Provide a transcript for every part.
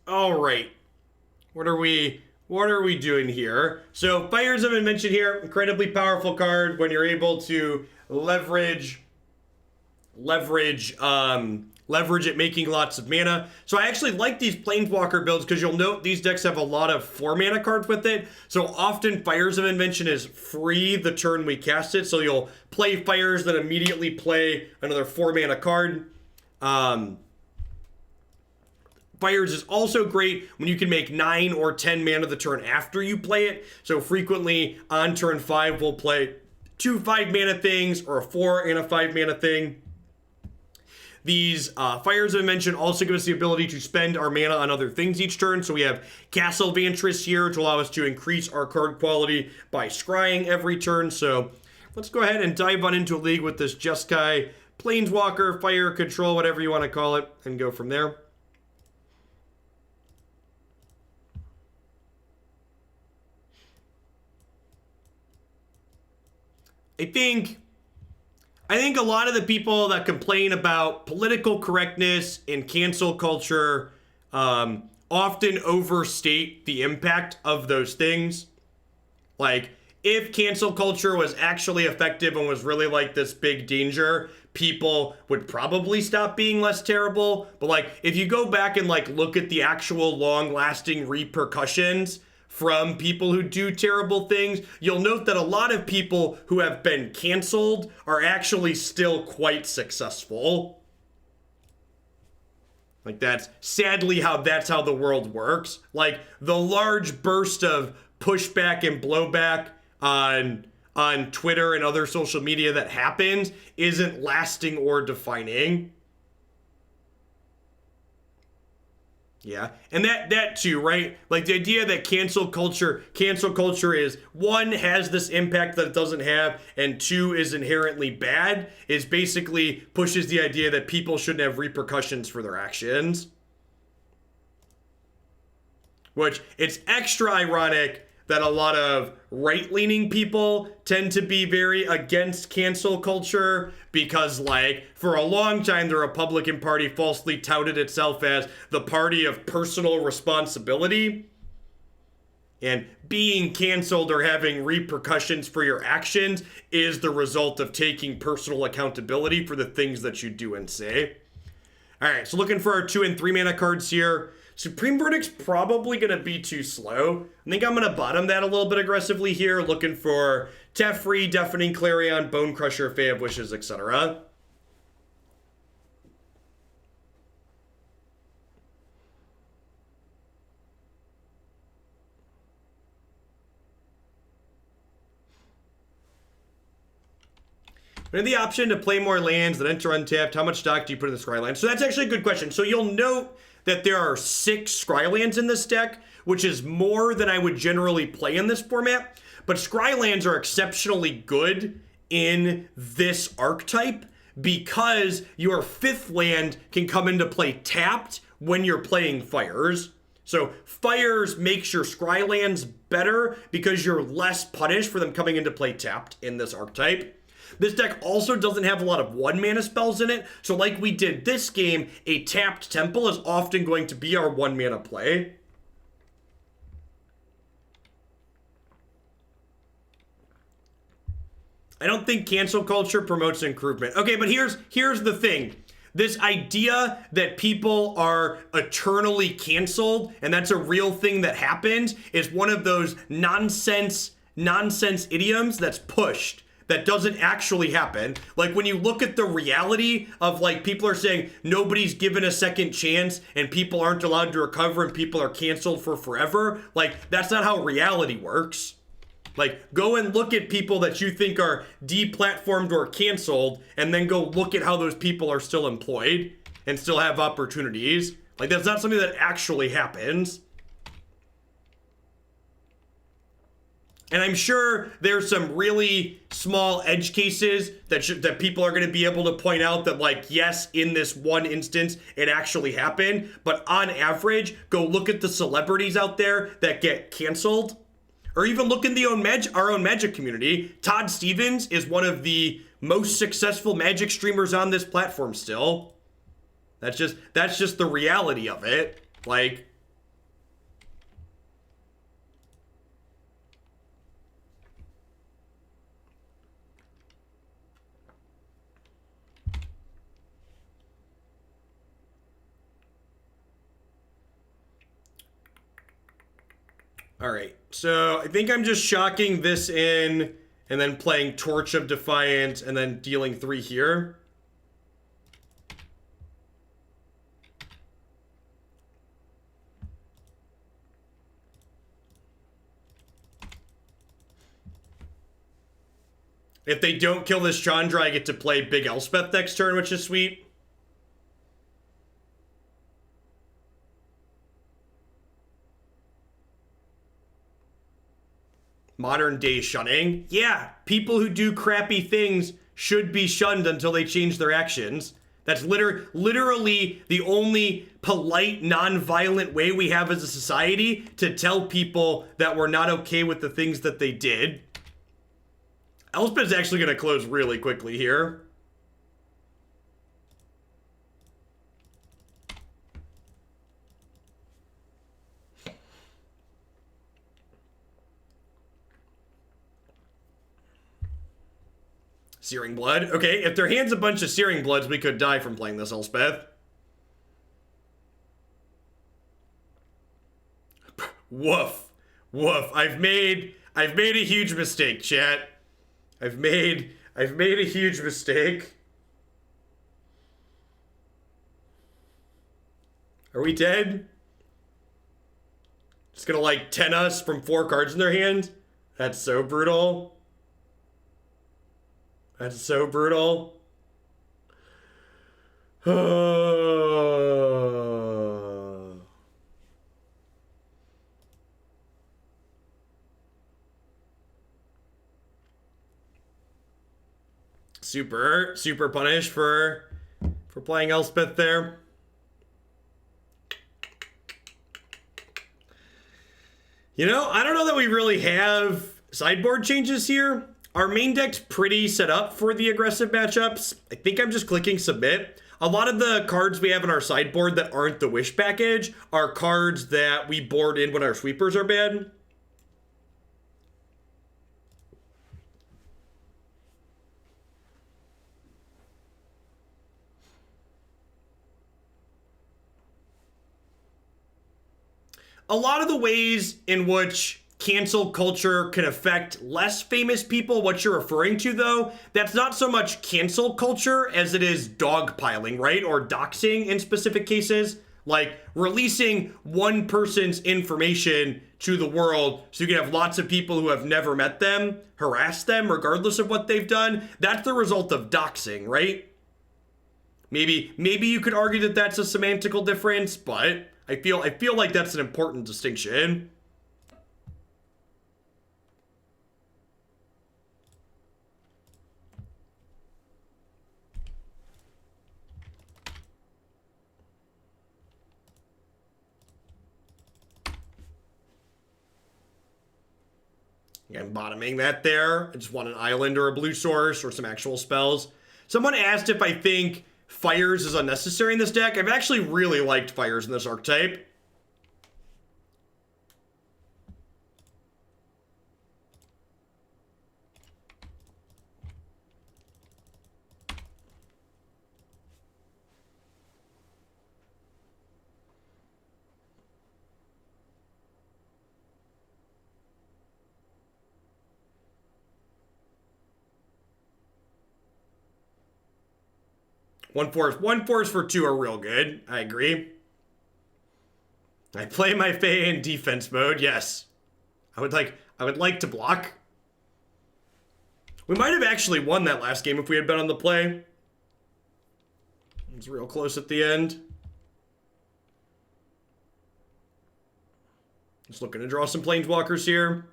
All right. What are we doing here? So Fires of Invention here, incredibly powerful card when you're able to leverage it making lots of mana. So I actually like these Planeswalker builds because you'll note these decks have a lot of 4 mana cards with it. So often Fires of Invention is free the turn we cast it. So you'll play Fires, then immediately play another 4 mana card. Fires is also great when you can make 9 or 10 mana the turn after you play it. So frequently on turn 5 we'll play 2 5 mana things or a 4 and a 5 mana thing. These Fires of Invention also give us the ability to spend our mana on other things each turn. So we have Castle Vantress here to allow us to increase our card quality by scrying every turn. So let's go ahead and dive on into a league with this Jeskai, Planeswalker, Fire Control, whatever you want to call it, and go from there. I think a lot of the people that complain about political correctness and cancel culture often overstate the impact of those things. Like, if cancel culture was actually effective and was really like this big danger, people would probably stop being less terrible. But like, if you go back and like look at the actual long-lasting repercussions from people who do terrible things, you'll note that a lot of people who have been canceled are actually still quite successful. Like, that's sadly how the world works. Like, the large burst of pushback and blowback on Twitter and other social media that happens isn't lasting or defining. Yeah, and that too, right? Like, the idea that cancel culture is, 1, has this impact that it doesn't have, and 2, is inherently bad, is basically pushes the idea that people shouldn't have repercussions for their actions. Which, it's extra ironic that a lot of right-leaning people tend to be very against cancel culture because, like, for a long time, the Republican Party falsely touted itself as the party of personal responsibility. And being canceled or having repercussions for your actions is the result of taking personal accountability for the things that you do and say. All right, so looking for our 2 and 3 mana cards here. Supreme Verdict's probably going to be too slow. I think I'm going to bottom that a little bit aggressively here, looking for Teferi, Deafening Clarion, Bonecrusher, Fae of Wishes, etc. We have the option to play more lands that enter untapped. How much stock do you put in the Scrylands? So that's actually a good question. So you'll note that there are 6 Scrylands in this deck, which is more than I would generally play in this format. But Scrylands are exceptionally good in this archetype because your 5th land can come into play tapped when you're playing Fires. So Fires makes your Scrylands better because you're less punished for them coming into play tapped in this archetype. This deck also doesn't have a lot of 1 mana spells in it, so like we did this game, a tapped Temple is often going to be our 1 mana play. I don't think cancel culture promotes improvement. Okay, but here's the thing. This idea that people are eternally canceled, and that's a real thing that happens, is one of those nonsense idioms that's pushed. That doesn't actually happen. Like, when you look at the reality of, like, people are saying nobody's given a second chance and people aren't allowed to recover and people are canceled for forever, like, that's not how reality works. Like, go and look at people that you think are deplatformed or canceled and then go look at how those people are still employed and still have opportunities. Like, that's not something that actually happens. And I'm sure there's some really small edge cases that people are going to be able to point out that, like, yes, in this one instance, it actually happened. But on average, go look at the celebrities out there that get canceled. Or even look in our own Magic community. Todd Stevens is one of the most successful Magic streamers on this platform still. That's just the reality of it. Like, All right, so I think I'm just shocking this in and then playing Torch of Defiance and then dealing 3 here. If they don't kill this Chandra, I get to play Big Elspeth next turn, which is sweet. Modern day shunning. Yeah, people who do crappy things should be shunned until they change their actions. That's literally the only polite, non-violent way we have as a society to tell people that we're not okay with the things that they did. Elspeth's actually going to close really quickly here. Searing Blood. Okay, if their hand's a bunch of Searing Bloods, we could die from playing this Elspeth. Woof. Woof. I've made a huge mistake, chat. I've made a huge mistake. Are we dead? Just gonna like 10 us from 4 cards in their hand? That's so brutal. That's so brutal. Super punish for playing Elspeth there. You know, I don't know that we really have sideboard changes here. Our main deck's pretty set up for the aggressive matchups. I think I'm just clicking submit. A lot of the cards we have in our sideboard that aren't the Wish package are cards that we board in when our sweepers are bad. A lot of the ways in which cancel culture can affect less famous people, what you're referring to though, that's not so much cancel culture as it is dogpiling, right? Or doxing in specific cases, like releasing one person's information to the world so you can have lots of people who have never met them harass them regardless of what they've done. That's the result of doxing, right? Maybe you could argue that that's a semantical difference, but I feel like that's an important distinction. I'm bottoming that there. I just want an island or a blue source or some actual spells. Someone asked if I think Fires is unnecessary in this deck. I've actually really liked Fires in this archetype. One fours for 2 are real good. I agree. I play my Fae in defense mode. Yes, I would like to block. We might have actually won that last game if we had been on the play. It was real close at the end. Just looking to draw some planeswalkers here.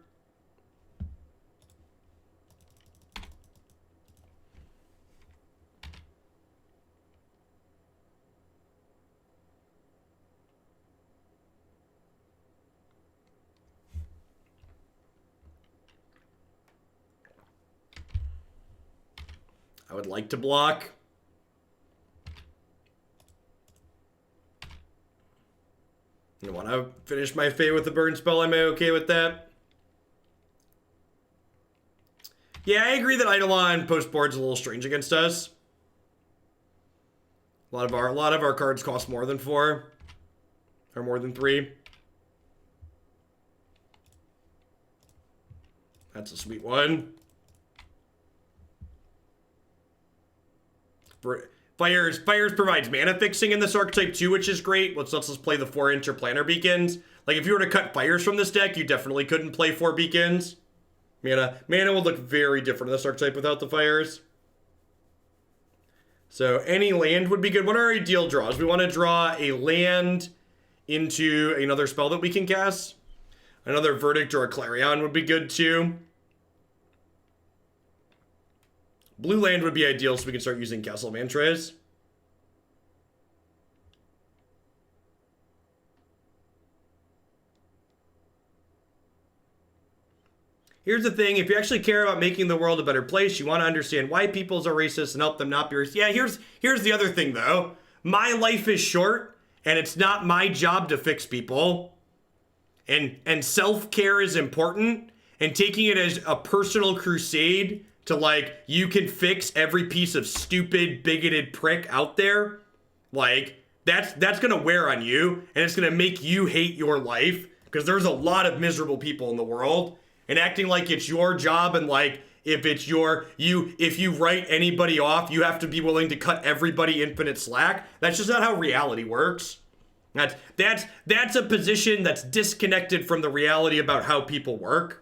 I would like to block. I want to finish my Fae with the burn spell. Am I okay with that? Yeah, I agree that Eidolon post board's a little strange against us. A lot of our cards cost more than 4 or more than 3. That's a sweet one. Fires provides mana fixing in this archetype too, which is great. Let's play the 4 Interplanar Beacons. Like, if you were to cut Fires from this deck, you definitely couldn't play 4 Beacons. Mana would look very different in this archetype without the Fires. So any land would be good. What are our ideal draws? We want to draw a land into another spell that we can cast. Another Verdict or a Clarion would be good too. Blue land would be ideal so we can start using Castle Vantress. Here's the thing, if you actually care about making the world a better place, you want to understand why peoples are racist and help them not be racist. Yeah, here's the other thing though. My life is short, and it's not my job to fix people. And self-care is important, and taking it as a personal crusade to, like, you can fix every piece of stupid, bigoted prick out there, like, that's gonna wear on you, and it's gonna make you hate your life, because there's a lot of miserable people in the world, and acting like it's your job, and like, if you write anybody off, you have to be willing to cut everybody infinite slack. That's just not how reality works. That's a position that's disconnected from the reality about how people work.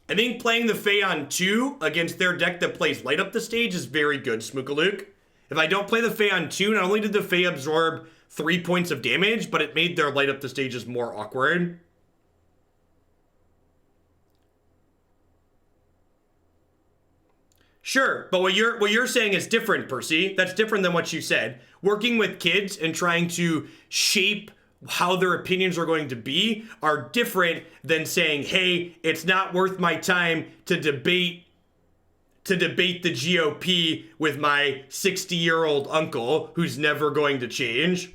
I think playing the Fae on 2 against their deck that plays light up the stage is very good, Smookaluk. If I don't play the Fae on 2, not only did the Fae absorb 3 points of damage, but it made their light up the stages more awkward. Sure, but what you're saying is different, Percy. That's different than what you said. Working with kids and trying to shape how their opinions are going to be are different than saying, hey, it's not worth my time to debate the GOP with my 60-year-old uncle who's never going to change.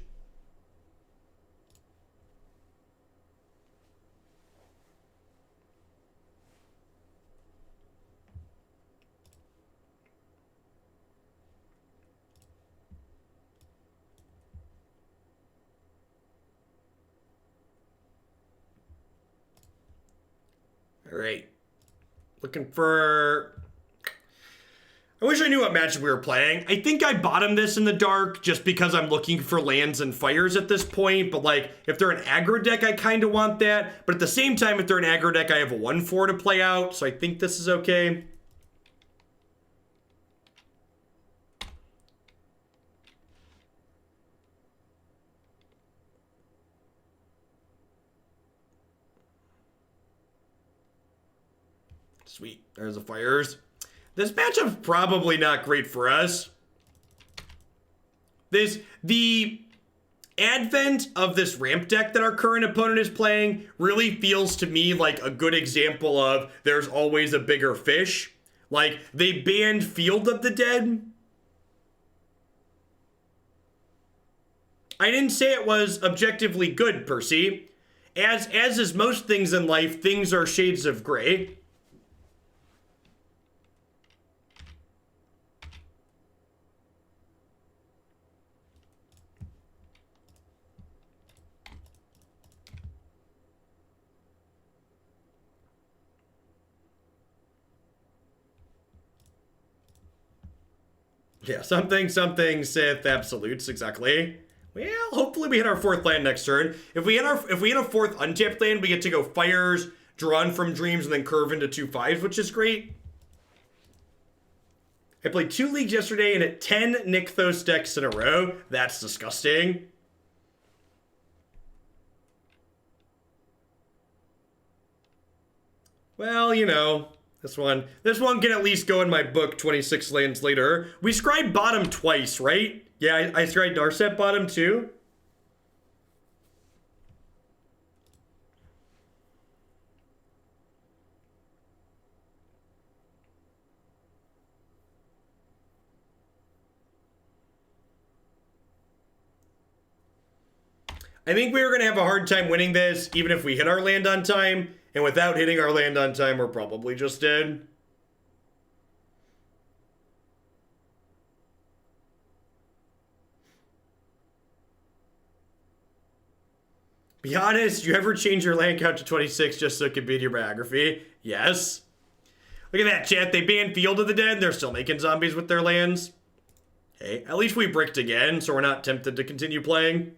All right. Looking for... I wish I knew what matchup we were playing. I think I bottomed this in the dark just because I'm looking for lands and fires at this point. But, like, if they're an aggro deck, I kind of want that. But at the same time, if they're an aggro deck, I have a 1/4 to play out. So I think this is okay. Sweet. There's the fires. This matchup's probably not great for us. The advent of this ramp deck that our current opponent is playing really feels to me like a good example of there's always a bigger fish. Like, they banned Field of the Dead. I didn't say it was objectively good, Percy. As is most things in life, things are shades of gray. Yeah, something Sith absolutes, exactly. Well, hopefully we hit our 4th land next turn. If we hit a 4th untapped land, we get to go fires, drawn from dreams, and then curve into 2 5s, which is great. I played 2 leagues yesterday and at 10 Nykthos decks in a row. That's disgusting. Well, you know, this one can at least go in my book 26 lands later. We scribed bottom twice, right? Yeah, I scribed Narset bottom too. I think we were going to have a hard time winning this, even if we hit our land on time. And without hitting our land on time, we're probably just dead. Be honest, you ever change your land count to 26 just so it could be in your biography? Yes. Look at that, chat. They banned Field of the Dead. They're still making zombies with their lands. Hey, at least we bricked again, so we're not tempted to continue playing.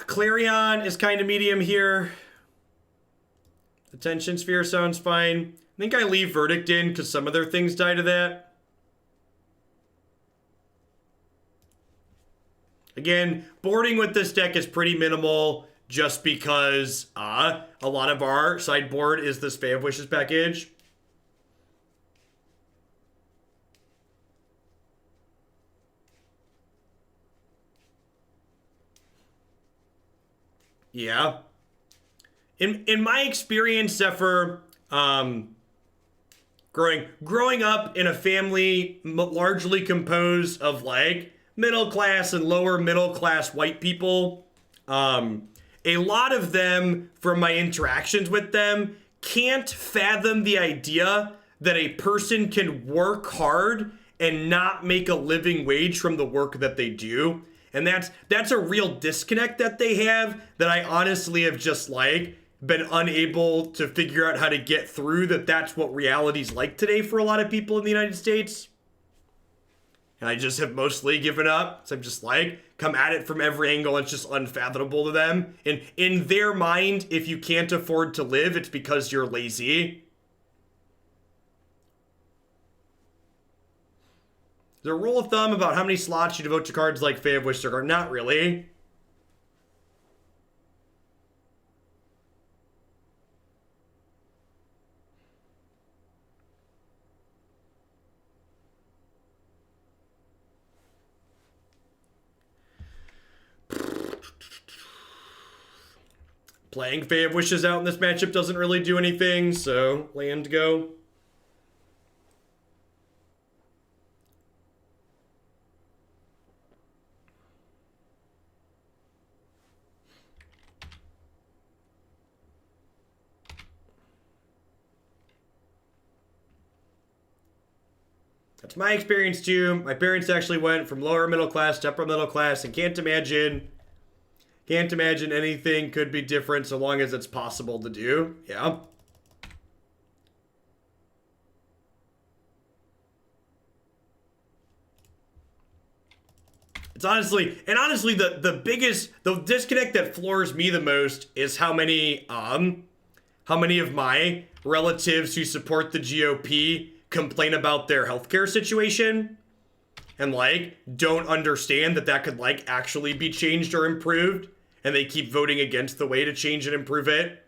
Clarion is kind of medium here. Detention Sphere sounds fine. I think I leave Verdict in because some of their things die to that. Again, boarding with this deck is pretty minimal just because a lot of our sideboard is this Fae of Wishes package. Yeah. In my experience, Zephyr, growing up in a family largely composed of like middle class and lower middle class white people, a lot of them, from my interactions with them, can't fathom the idea that a person can work hard and not make a living wage from the work that they do. And that's a real disconnect that they have that I honestly have just like been unable to figure out how to get through, that's what reality's like today for a lot of people in the United States. And I just have mostly given up. So I'm just like, come at it from every angle. It's just unfathomable to them. And in their mind, if you can't afford to live, it's because you're lazy. Is there a rule of thumb about how many slots you devote to cards like Fae of Wishes? Not really. Playing Fae of Wishes out in this matchup doesn't really do anything, so land go. That's my experience too. My parents actually went from lower middle class to upper middle class and can't imagine anything could be different so long as it's possible to do. Yeah. It's honestly the disconnect that floors me the most is how many of my relatives who support the GOP complain about their healthcare situation and like don't understand that could like actually be changed or improved, and they keep voting against the way to change and improve it.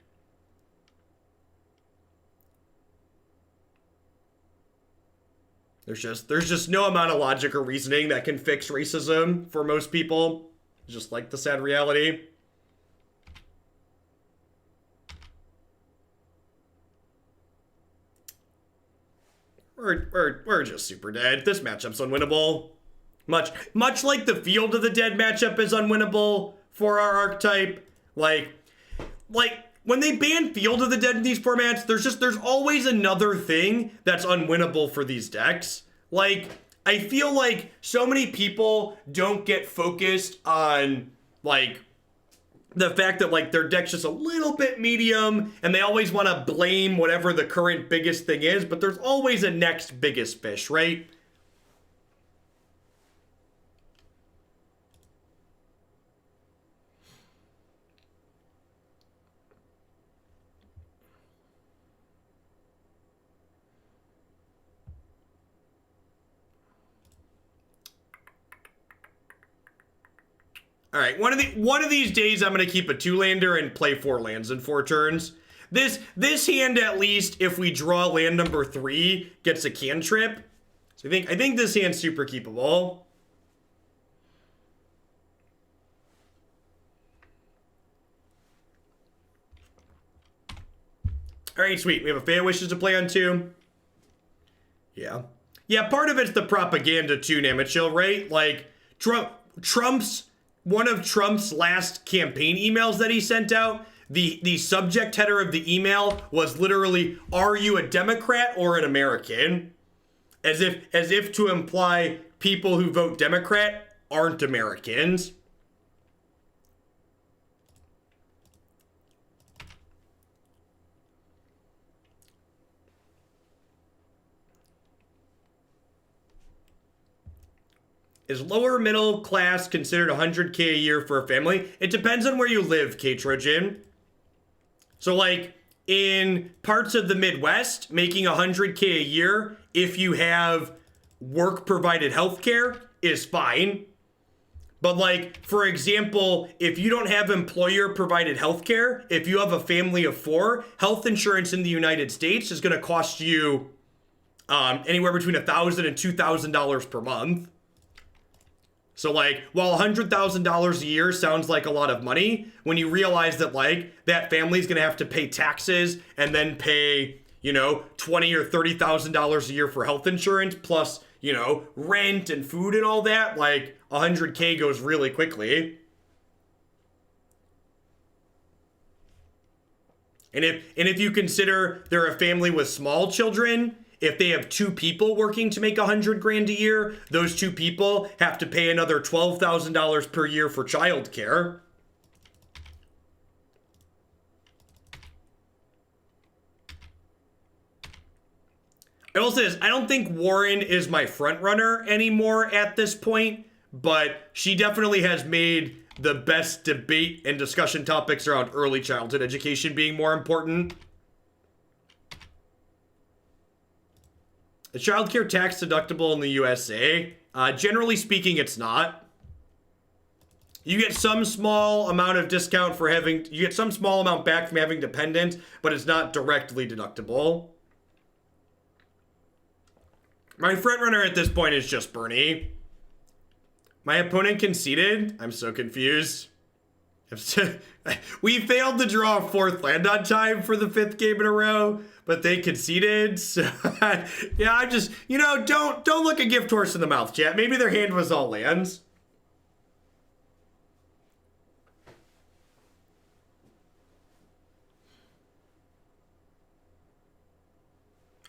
There's just no amount of logic or reasoning that can fix racism for most people. Just like the sad reality. We're just super dead. This matchup's unwinnable. Much like the Field of the Dead matchup is unwinnable for our archetype. Like when they ban Field of the Dead in these formats, there's always another thing that's unwinnable for these decks. Like, I feel like so many people don't get focused on like the fact that like their deck's just a little bit medium and they always want to blame whatever the current biggest thing is, but there's always a next biggest fish, right? All right, one of these days I'm gonna keep a 2-lander and play 4 lands in 4 turns. This hand, at least, if we draw land number 3, gets a cantrip. So I think this hand's super keepable. All right, sweet. We have a Fae of Wishes to play on too. Yeah, part of it's the propaganda too, Namachill, right? Like Trump's one of Trump's last campaign emails that he sent out The subject header of the email was literally, "Are you a Democrat or an American?" As if to imply people who vote Democrat aren't Americans. Is lower middle class considered 100K a year for a family? It depends on where you live, K-Trojan. So like in parts of the Midwest, making 100K a year if you have work provided healthcare is fine. But like, for example, if you don't have employer provided healthcare, if you have a family of 4, health insurance in the United States is going to cost you anywhere between $1,000 and $2,000 per month. So like, while $100,000 a year sounds like a lot of money, when you realize that like that family's gonna have to pay taxes and then pay, you know, $20,000 or $30,000 a year for health insurance, plus, you know, rent and food and all that, like 100K goes really quickly. And if you consider they're a family with small children, if they have 2 people working to make 100 grand a year, those 2 people have to pay another $12,000 per year for childcare. I will say this, I don't think Warren is my front runner anymore at this point, but she definitely has made the best debate and discussion topics around early childhood education being more important. Is childcare tax deductible in the USA? Generally speaking, it's not. You get some small amount of discount for having, you get some small amount back from having dependents, but it's not directly deductible. My frontrunner at this point is just Bernie. My opponent conceded? I'm so confused. We failed to draw a 4th land on time for the 5th game in a row, but they conceded. So, yeah, I'm just, you know, don't look a gift horse in the mouth, chat. Maybe their hand was all lands.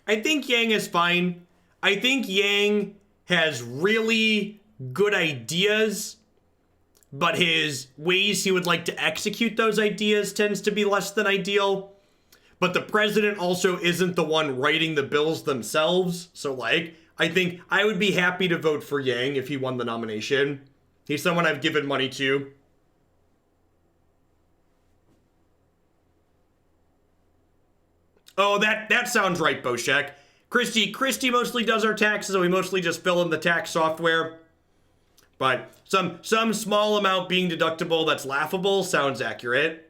I think Yang is fine. I think Yang has really good ideas, but his ways he would like to execute those ideas tends to be less than ideal. But the president also isn't the one writing the bills themselves. So like, I think I would be happy to vote for Yang if he won the nomination. He's someone I've given money to. Oh, that sounds right, Boshek. Christy mostly does our taxes, so we mostly just fill in the tax software. But some small amount being deductible that's laughable sounds accurate.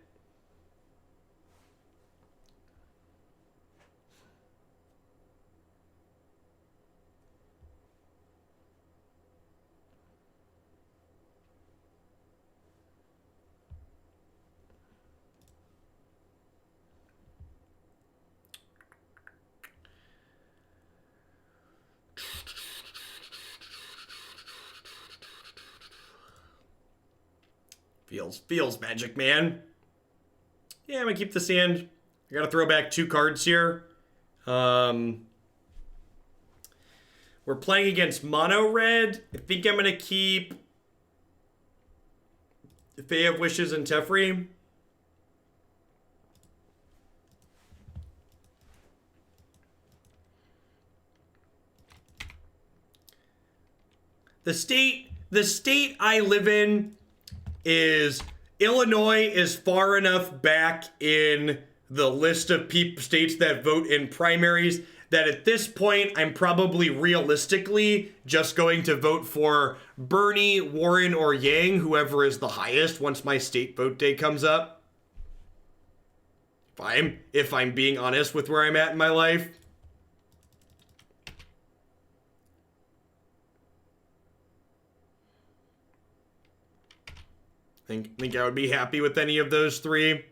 Feels magic, man. Yeah, I'm gonna keep the sand. I gotta throw back 2 cards here. We're playing against mono red. I think I'm gonna keep Fae of Wishes and Teferi. The state I live in is Illinois is far enough back in the list of states that vote in primaries that at this point I'm probably realistically just going to vote for Bernie, Warren, or Yang, whoever is the highest once my state vote day comes up. If I'm being honest with where I'm at in my life. Think I would be happy with any of those 3.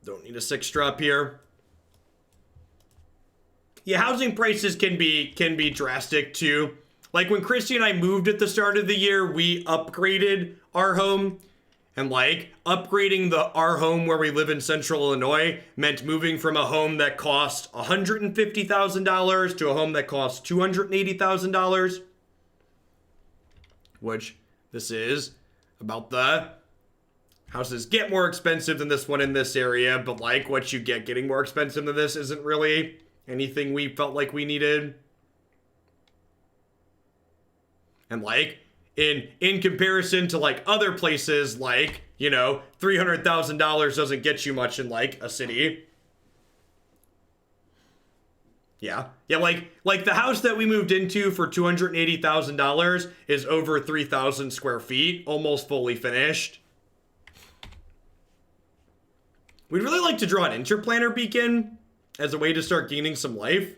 Don't need a 6 drop here. Yeah, housing prices can be drastic too. Like when Christy and I moved at the start of the year, we upgraded our home. And like upgrading our home where we live in central Illinois meant moving from a home that cost $150,000 to a home that cost $280,000. Which this is about the houses get more expensive than this one in this area, but like what you get getting more expensive than this isn't really anything we felt like we needed. And like in comparison to like other places, like, you know, $300,000 doesn't get you much in like a city. Yeah, like the house that we moved into for $280,000 is over 3,000 square feet, almost fully finished. We'd really like to draw an Interplanar Beacon as a way to start gaining some life.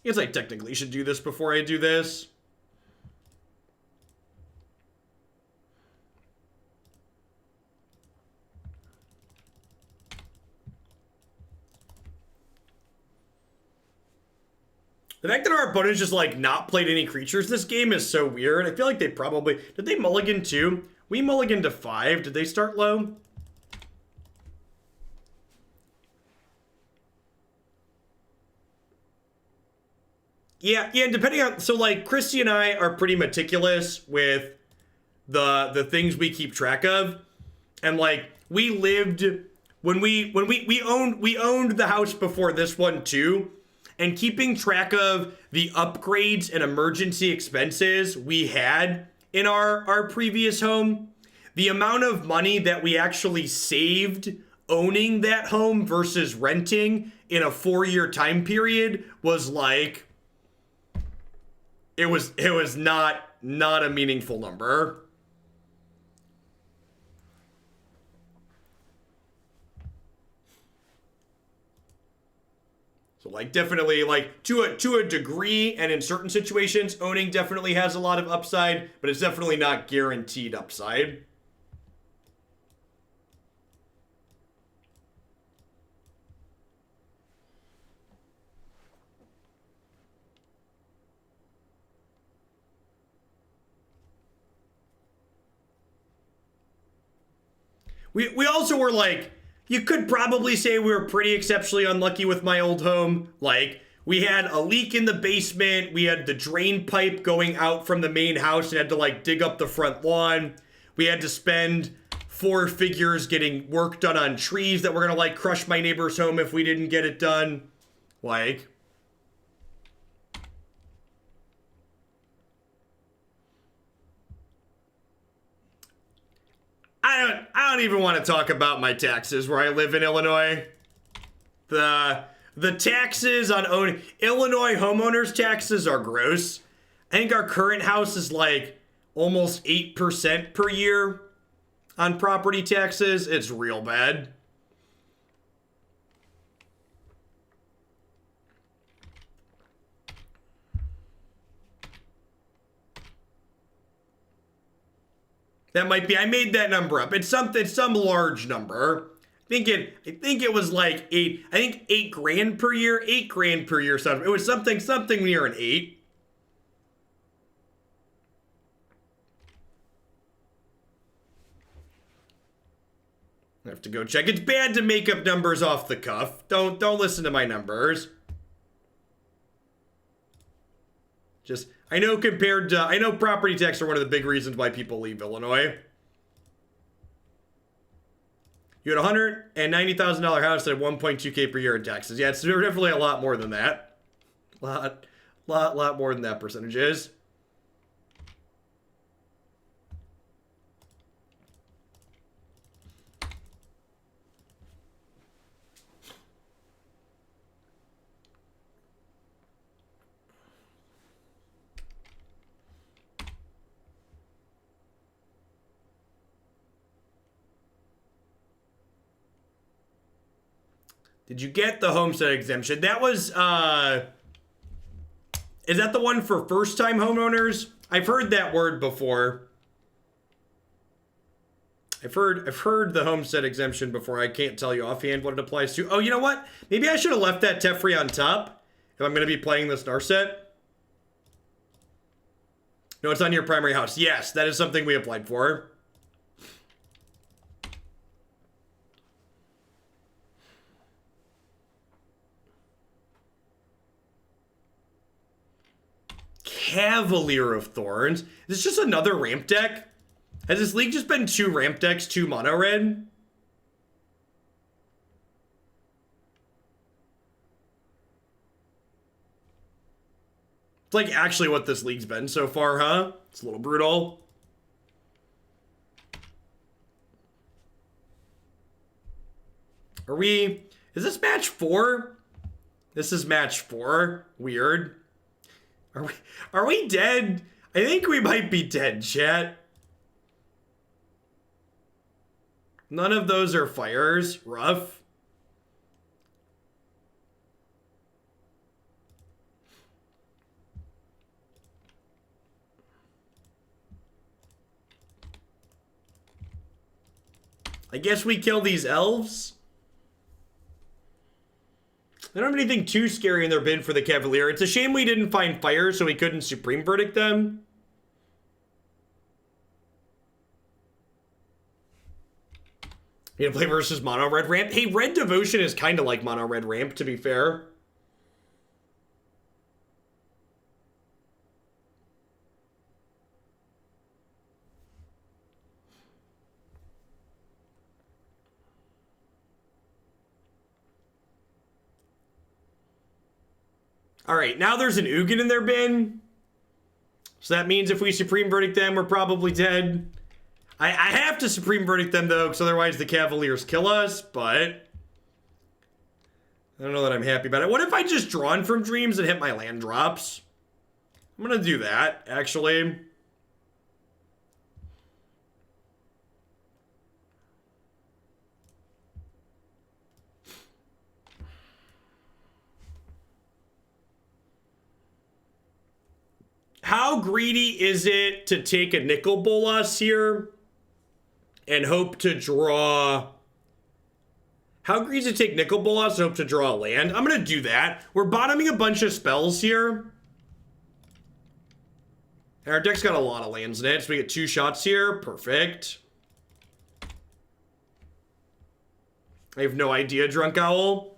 I guess I technically should do this before I do this. The fact that our opponents just like not played any creatures this game is so weird. I feel like they probably, did they mulligan too? We mulliganed to 5. Did they start low? Yeah, depending on, so like Christy and I are pretty meticulous with the things we keep track of. And like we lived when we owned the house before this one too. And keeping track of the upgrades and emergency expenses we had in our previous home, the amount of money that we actually saved owning that home versus renting in a 4-year time period was like, it was not a meaningful number. So like definitely like to a degree, and in certain situations owning definitely has a lot of upside, but it's definitely not guaranteed upside. We also were like, you could probably say we were pretty exceptionally unlucky with my old home. Like, we had a leak in the basement. We had the drain pipe going out from the main house and had to, like, dig up the front lawn. We had to spend 4 figures getting work done on trees that were going to, like, crush my neighbor's home if we didn't get it done. Like, I don't even want to talk about my taxes where I live in Illinois. The taxes on owning Illinois homeowners taxes are gross. I think our current house is like almost 8% per year on property taxes. It's real bad. That might be, I made that number up. It's some large number. I think it was like 8, I think 8 grand per year, 8 grand per year. Something. It was something near an 8. I have to go check. It's bad to make up numbers off the cuff. Don't listen to my numbers. Just, I know property tax are one of the big reasons why people leave Illinois. You had a $190,000 house that had 1.2K per year in taxes. Yeah, it's definitely a lot more than that. Lot more than that percentage is. Did you get the homestead exemption? That was, is that the one for first-time homeowners? I've heard that word before. I've heard the homestead exemption before. I can't tell you offhand what it applies to. Oh, you know what? Maybe I should have left that Teferi on top if I'm going to be playing this Narset. No, it's on your primary house. Yes, that is something we applied for. Cavalier of Thorns. Is this just another ramp deck? Has this league just been 2 ramp decks, 2 mono red? It's like actually what this league's been so far, huh? It's a little brutal. Is this match 4? This is match 4. Weird. Are we dead? I think we might be dead, chat. None of those are fires. Rough. I guess we kill these elves. They don't have anything too scary in their bid for the Cavalier. It's a shame we didn't find fire, so we couldn't Supreme Verdict them. You gonna play versus Mono Red Ramp? Hey, Red Devotion is kind of like Mono Red Ramp, to be fair. All right, now there's an Ugin in their bin. So that means if we Supreme Verdict them, we're probably dead. I have to Supreme Verdict them, though, because otherwise the Cavaliers kill us, but I don't know that I'm happy about it. What if I just Drawn from Dreams and hit my land drops? I'm going to do that, actually. How greedy is it to take a Nicol Bolas here and hope to draw? How greedy is it to take Nicol Bolas and hope to draw a land? I'm going to do that. We're bottoming a bunch of spells here. And our deck's got a lot of lands in it, so we get 2 shots here. Perfect. I have no idea, Drunk Owl.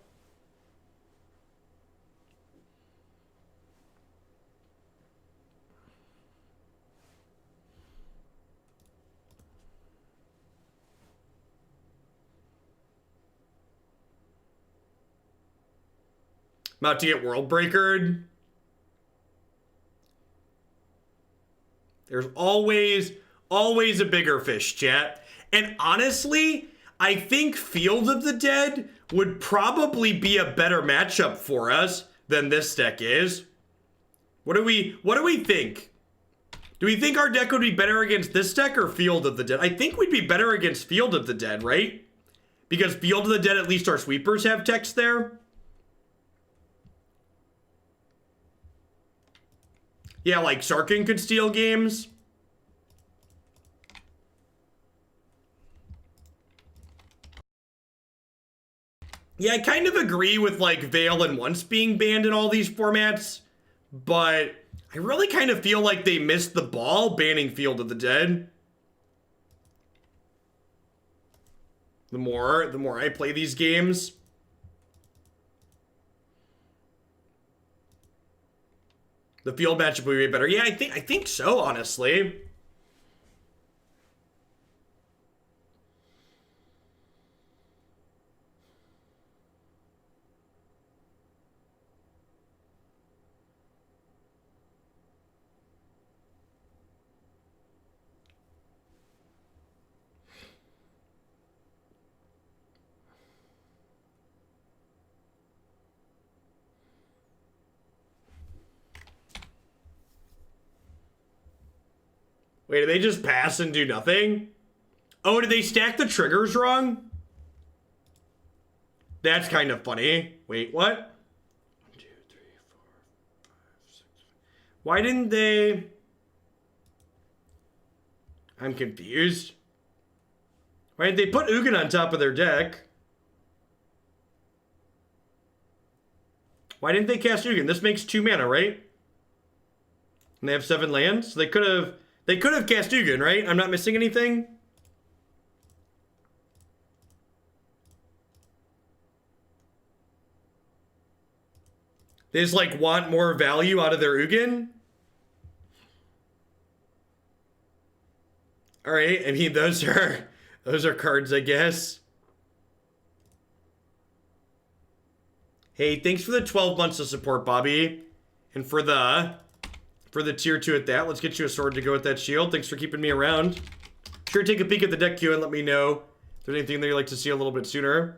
About to get World Breakered. There's always a bigger fish, chat. And honestly, I think Field of the Dead would probably be a better matchup for us than this deck is. What do we think? Do we think our deck would be better against this deck or Field of the Dead? I think we'd be better against Field of the Dead, right? Because Field of the Dead, at least our sweepers have text there. Yeah, like Sarkhan could steal games. Yeah, I kind of agree with like Veil and Once being banned in all these formats, but I really kind of feel like they missed the ball banning Field of the Dead. The more I play these games. The field matchup would be better. Yeah, I think so, honestly. Wait, did they just pass and do nothing? Oh, did they stack the triggers wrong? That's kind of funny. Wait, what? 1, 2, 3, 4, 5, 6. Why didn't they? I'm confused. Right? They put Ugin on top of their deck. Why didn't they cast Ugin? This makes 2 mana, right? And they have 7 lands. So they could have cast Ugin, right? I'm not missing anything. They just like want more value out of their Ugin. All right, I mean those are cards, I guess. Hey, thanks for the 12 months of support, Bobby, and for the tier 2 at that. Let's get you a sword to go with that shield. Thanks for keeping me around. Sure, take a peek at the deck queue and let me know if there's anything that you'd like to see a little bit sooner.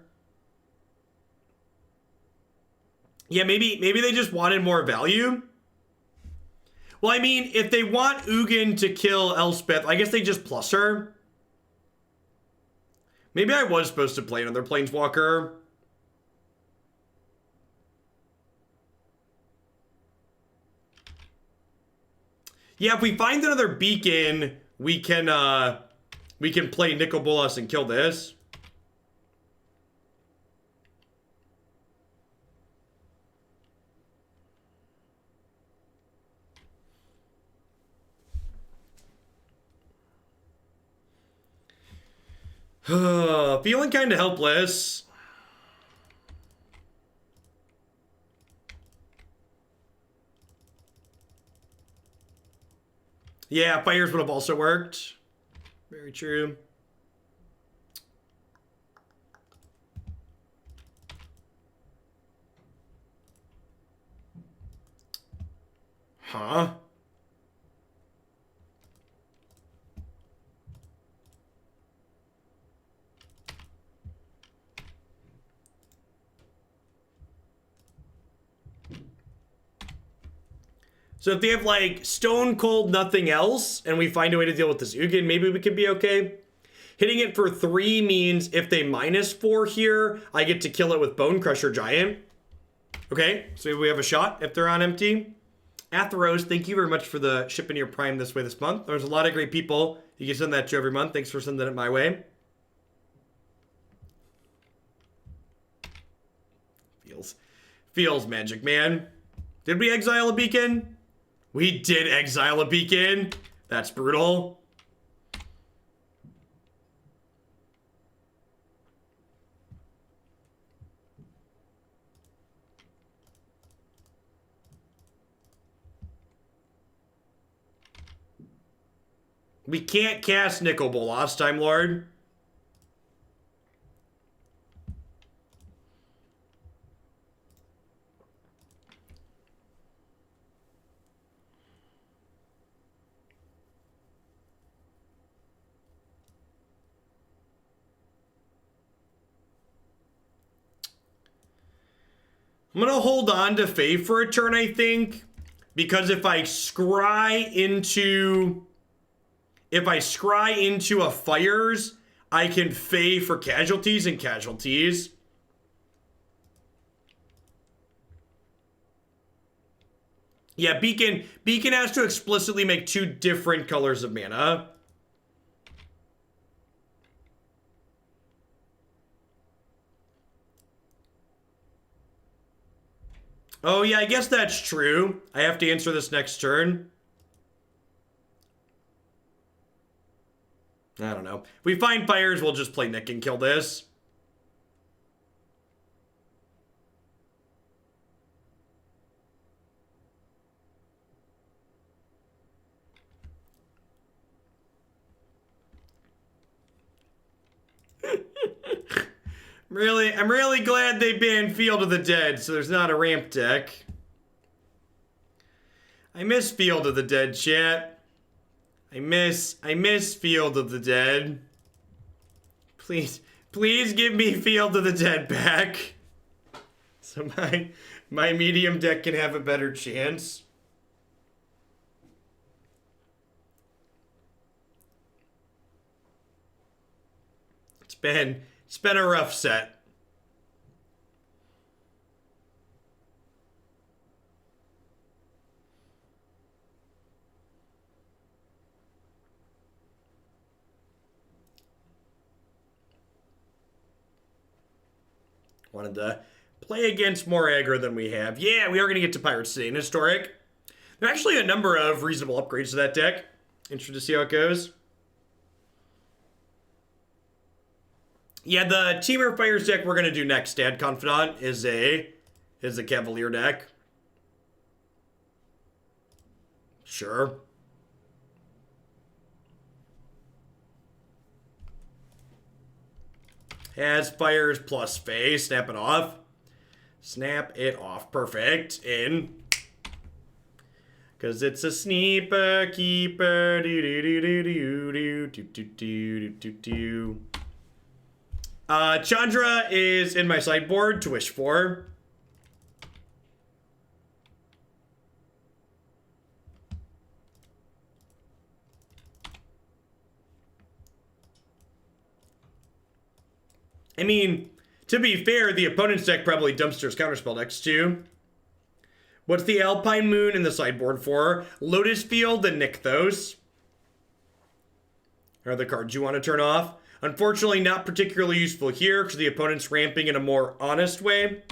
Yeah, maybe they just wanted more value. Well, I mean, if they want Ugin to kill Elspeth, I guess they just plus her. Maybe I was supposed to play another Planeswalker. Yeah, if we find another beacon, we can play Nicol, Bolas and kill this. Feeling kind of helpless. Yeah, fires would have also worked. Very true. Huh? So if they have like stone cold nothing else and we find a way to deal with this Ugin, maybe we could be okay. Hitting it for 3 means if they -4 here, I get to kill it with Bonecrusher Giant. Okay, so maybe we have a shot if they're on empty. Atheros, thank you very much for the shipping your Prime this way this month. There's a lot of great people you can send that to every month. Thanks for sending it my way. Feels magic, man. Did we exile a beacon? We did exile a beacon. That's brutal. We can't cast Nicol, Bolas, Time Lord. I'm going to hold on to Fae for a turn, I think. Because if I scry into a Fires, I can Fae for Casualties and Casualties. Yeah, Beacon has to explicitly make 2 different colors of mana. Oh, yeah, I guess that's true. I have to answer this next turn. I don't know. If we find Fires, we'll just play Nick and kill this. I'm really glad they banned Field of the Dead, so there's not a ramp deck. I miss Field of the Dead, chat. I miss Field of the Dead. Please give me Field of the Dead back. So my medium deck can have a better chance. It's been a rough set. Wanted to play against more aggro than we have. Yeah, we are going to get to Pirate City and Historic. There are actually a number of reasonable upgrades to that deck. Interested to see how it goes. Yeah, the Temur Fires deck we're going to do next, Dad Confidant, is a Cavalier deck. Sure. Has Fires plus Fae. Snap it off. Snap it off. Perfect. In. Because it's a sneaper keeper. Chandra is in my sideboard to wish for. I mean, to be fair, the opponent's deck probably dumpsters counterspell decks too. What's the Alpine Moon in the sideboard for? Lotus Field and Nykthos are the cards you want to turn off. Unfortunately, not particularly useful here because the opponent's ramping in a more honest way.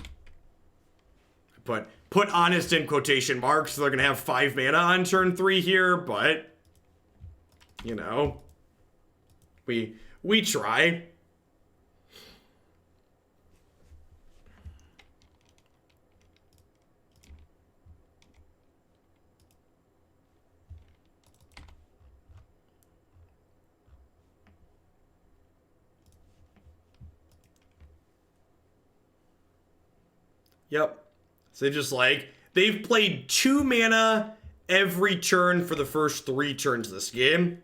Put honest in quotation marks, so they're going to have 5 mana on turn 3 here, but, you know, we try. Yep. So they've played 2 mana every turn for the first 3 turns of this game.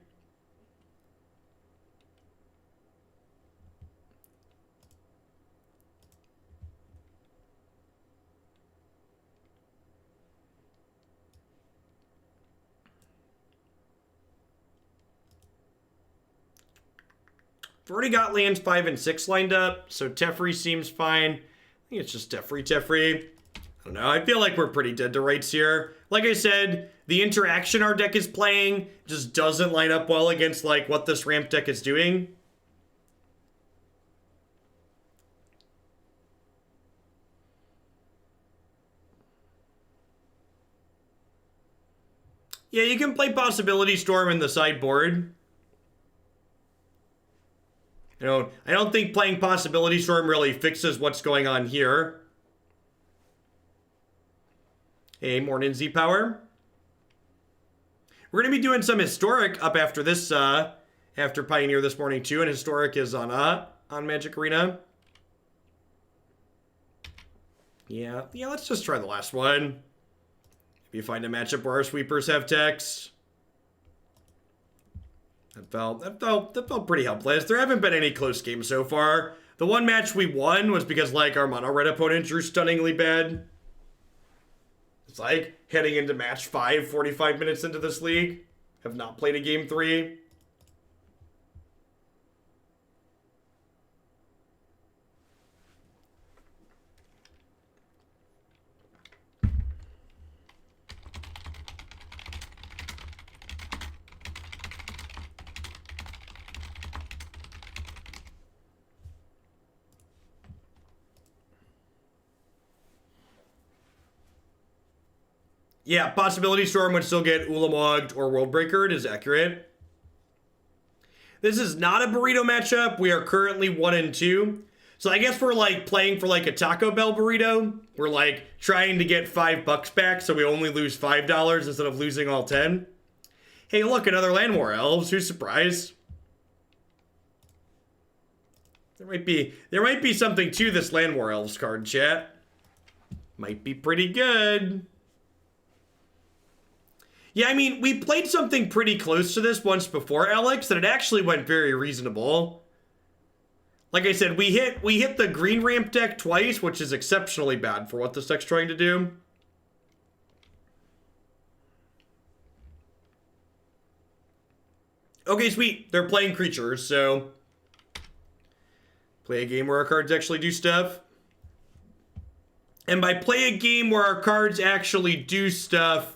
We've already got lands 5 and 6 lined up, so Teferi seems fine. I think it's just Teferi. I don't know. I feel like we're pretty dead to rights here. Like I said, the interaction our deck is playing just doesn't line up well against like what this ramp deck is doing. Yeah, you can play Possibility Storm in the sideboard. You know, I don't think playing Possibility Storm really fixes what's going on here. Hey, morning Z-Power. We're going to be doing some Historic up after this, after Pioneer this morning too, and Historic is on Magic Arena. Yeah, let's just try the last one. Maybe find a matchup where our sweepers have text. That felt pretty helpless. There haven't been any close games so far. The one match we won was because like our mono red opponent drew stunningly bad. It's like heading into match 5, 45 minutes into this league. Have not played a game 3. Yeah, Possibility Storm would still get Ulamogged or Worldbreaker. It is accurate. This is not a burrito matchup. We are currently 1 and 2. So I guess we're like playing for like a Taco Bell burrito. We're like trying to get $5 back so we only lose $5 instead of losing all 10. Hey, look, another Land War Elves. Who's surprised? There might be something to this Land War Elves card, chat. Might be pretty good. Yeah, I mean, we played something pretty close to this once before, Alex, and it actually went very reasonable. Like I said, we hit the green ramp deck twice, which is exceptionally bad for what this deck's trying to do. Okay, sweet. They're playing creatures, so play a game where our cards actually do stuff. And by play a game where our cards actually do stuff,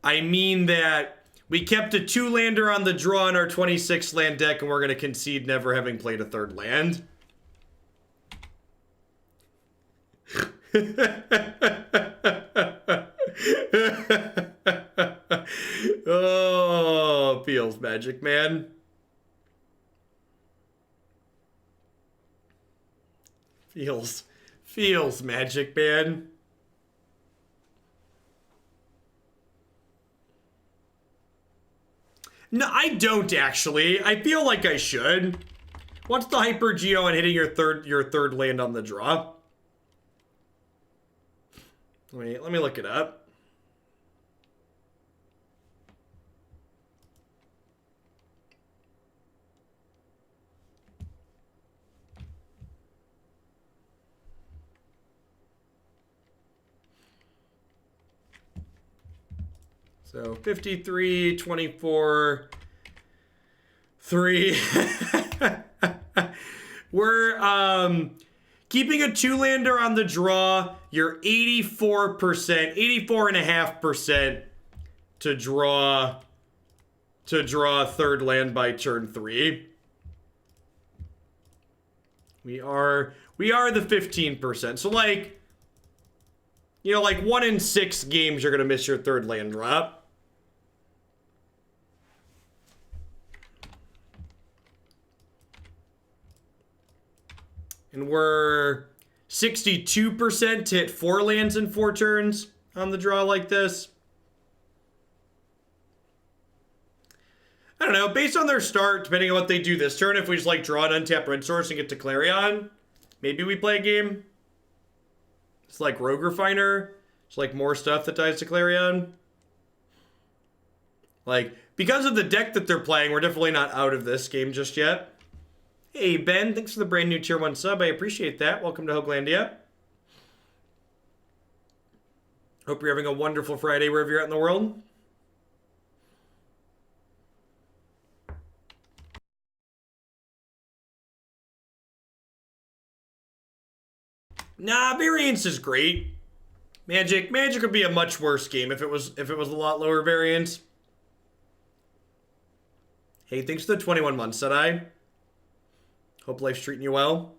I mean that we kept a 2-lander on the draw in our 26-land deck, and we're going to concede never having played a 3rd land. Oh, feels magic, man. Feels magic, man. No, I don't actually. I feel like I should. What's the hyper geo and hitting your third land on the draw? Let me look it up. So 53, 24, 3. We're keeping a 2-lander on the draw. You're 84%, 84.5% to draw a third land by turn 3. We are the 15%. So like, you know, like 1 in 6 games you're gonna miss your third land drop. And we're 62% to hit 4 lands in 4 turns on the draw like this. I don't know, based on their start, depending on what they do this turn, if we just like draw an untapped red source and get to Clarion, maybe we play a game. It's like Rogue Refiner. It's like more stuff that dies to Clarion. Like, because of the deck that they're playing, we're definitely not out of this game just yet. Hey, Ben, thanks for the brand new Tier 1 sub. I appreciate that. Welcome to Hoaglandia. Hope you're having a wonderful Friday wherever you're at in the world. Nah, variance is great. Magic would be a much worse game if it was a lot lower variance. Hey, thanks for the 21 months, said I. Hope life's treating you well.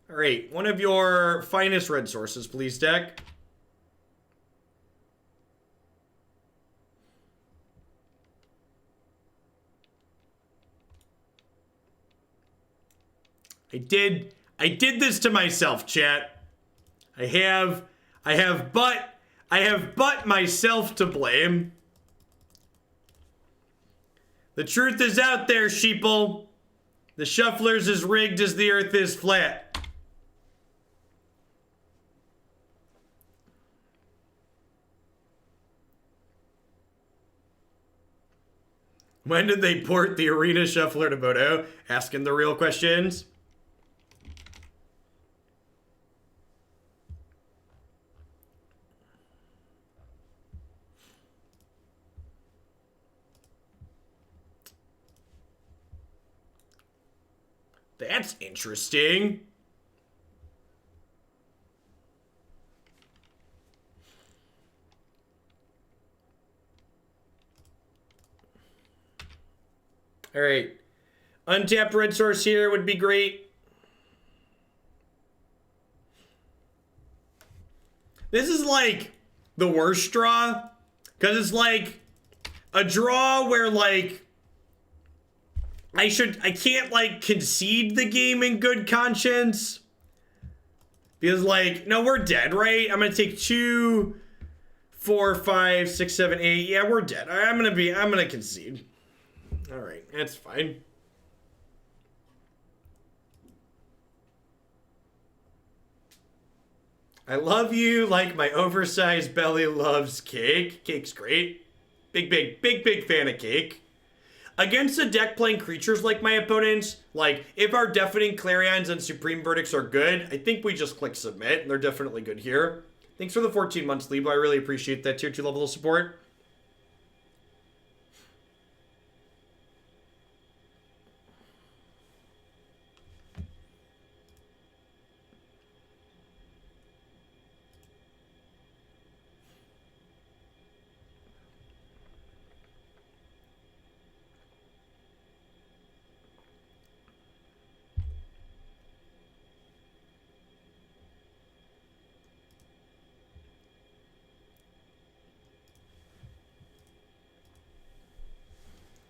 All right, one of your finest red sources, please, deck. I did this to myself, chat. I have but myself to blame. The truth is out there, sheeple. The shuffler's as rigged as the earth is flat. When did they port the Arena Shuffler to Moto? Asking the real questions. That's interesting. All right. Untapped red source here would be great. This is like the worst draw. Because it's like a draw where like I can't like concede the game in good conscience. Because like, no, we're dead, right? I'm gonna take 2, 4, 5, 6, 7, 8. Yeah, we're dead. I'm gonna concede. All right, that's fine. I love you like my oversized belly loves cake. Cake's great. Big fan of cake. Against a deck playing creatures like my opponents, like, if our Deafening Clarions and Supreme Verdicts are good, I think we just click Submit, and they're definitely good here. Thanks for the 14 months, Lebo. I really appreciate that Tier 2 level of support.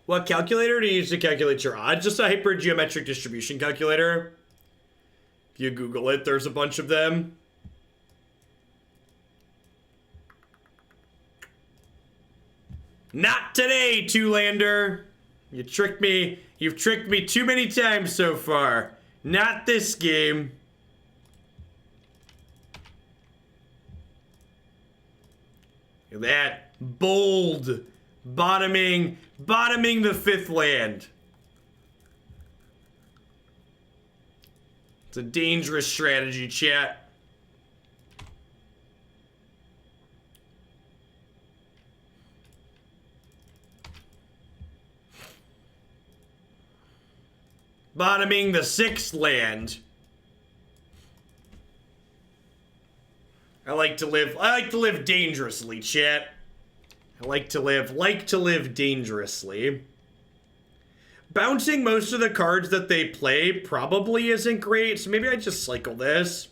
What calculator do you use to calculate your odds? Just a hypergeometric distribution calculator. If you Google it, there's a bunch of them. Not today, Two-lander. You tricked me. You've tricked me too many times so far. Not this game. Look at that. Bold. Bottoming the 5th land. It's a dangerous strategy, chat. Bottoming the 6th land. I like to live dangerously, chat. I like to live dangerously. Bouncing most of the cards that they play probably isn't great, so maybe I just cycle this.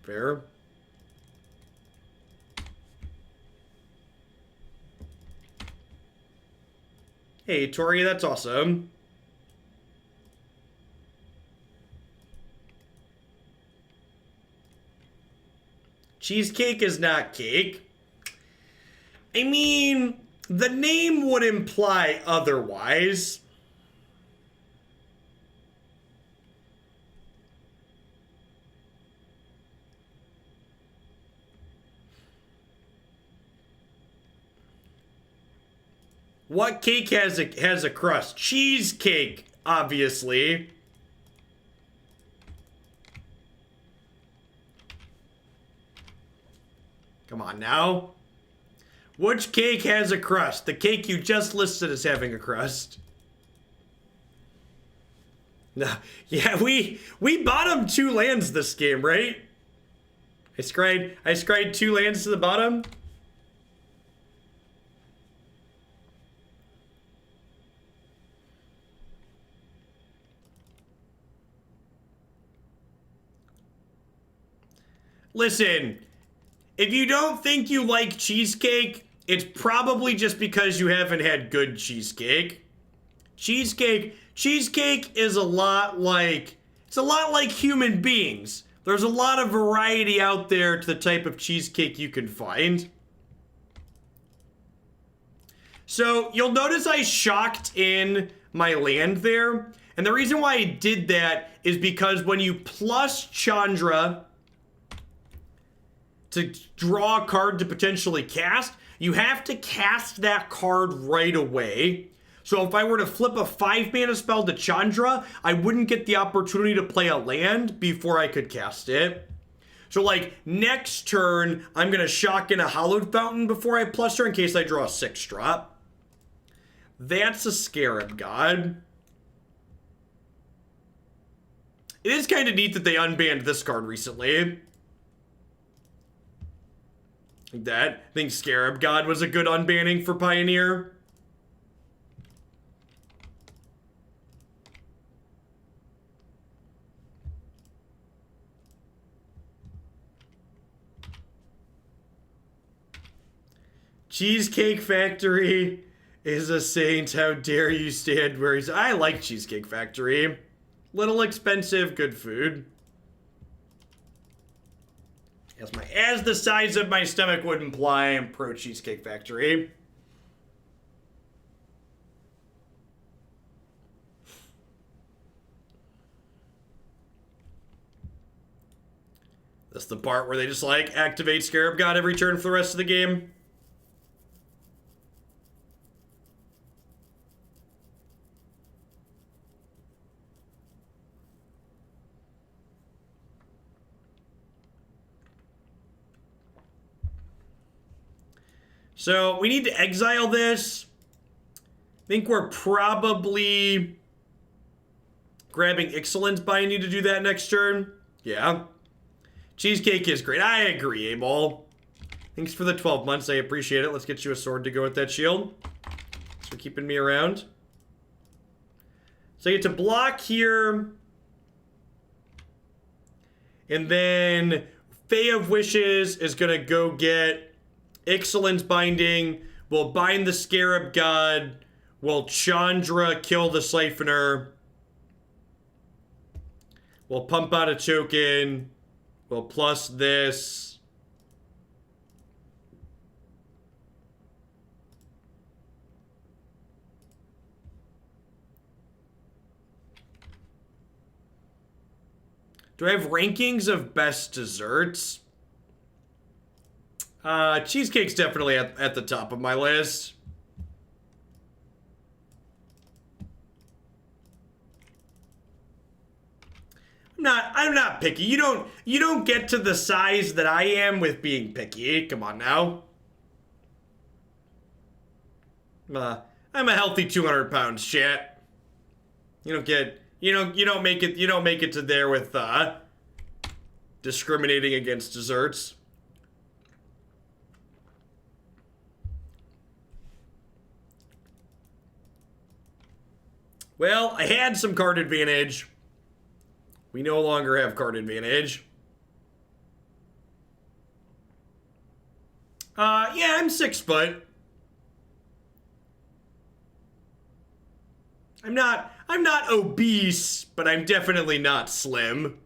Fair. Hey, Tori, that's awesome. Cheesecake is not cake. I mean, the name would imply otherwise. What cake has a crust? Cheesecake, obviously. Come on now. Which cake has a crust? The cake you just listed as having a crust. No, yeah, we bottomed 2 lands this game, right? I scried 2 lands to the bottom. Listen, if you don't think you like cheesecake, it's probably just because you haven't had good cheesecake. Cheesecake is a lot like human beings. There's a lot of variety out there to the type of cheesecake you can find. So you'll notice I shocked in my land there. And the reason why I did that is because when you plus Chandra to draw a card to potentially cast, you have to cast that card right away. So if I were to flip a 5-mana spell to Chandra, I wouldn't get the opportunity to play a land before I could cast it. So like next turn, I'm gonna shock in a Hallowed Fountain before I plus her in case I draw a 6-drop. That's a Scarab God. It is kind of neat that they unbanned this card recently. Like that. I think Scarab God was a good unbanning for Pioneer. Cheesecake Factory is a saint. How dare you stand where he's... I like Cheesecake Factory. Little expensive, good food. As the size of my stomach would imply, I'm pro Cheesecake Factory. That's the part where they just like activate Scarab God every turn for the rest of the game. So we need to exile this. I think we're probably grabbing Excellent buying you to do that next turn. Yeah. Cheesecake is great. I agree, A-Ball. Thanks for the 12 months. I appreciate it. Let's get you a sword to go with that shield. Thanks for keeping me around. So I get to block here. And then Fae of Wishes is going to go get Ixalan's Binding. We'll bind the Scarab God. We'll Chandra kill the Siphoner. We'll pump out a token. We'll plus this. Do I have rankings of best desserts? Cheesecake's definitely at the top of my list. I'm not picky. You don't get to the size that I am with being picky. Come on now. I'm a healthy 200 pounds, chat. You don't make it to there with discriminating against desserts. Well, I had some card advantage. We no longer have card advantage. Yeah, I'm 6 foot. I'm not obese, but I'm definitely not slim.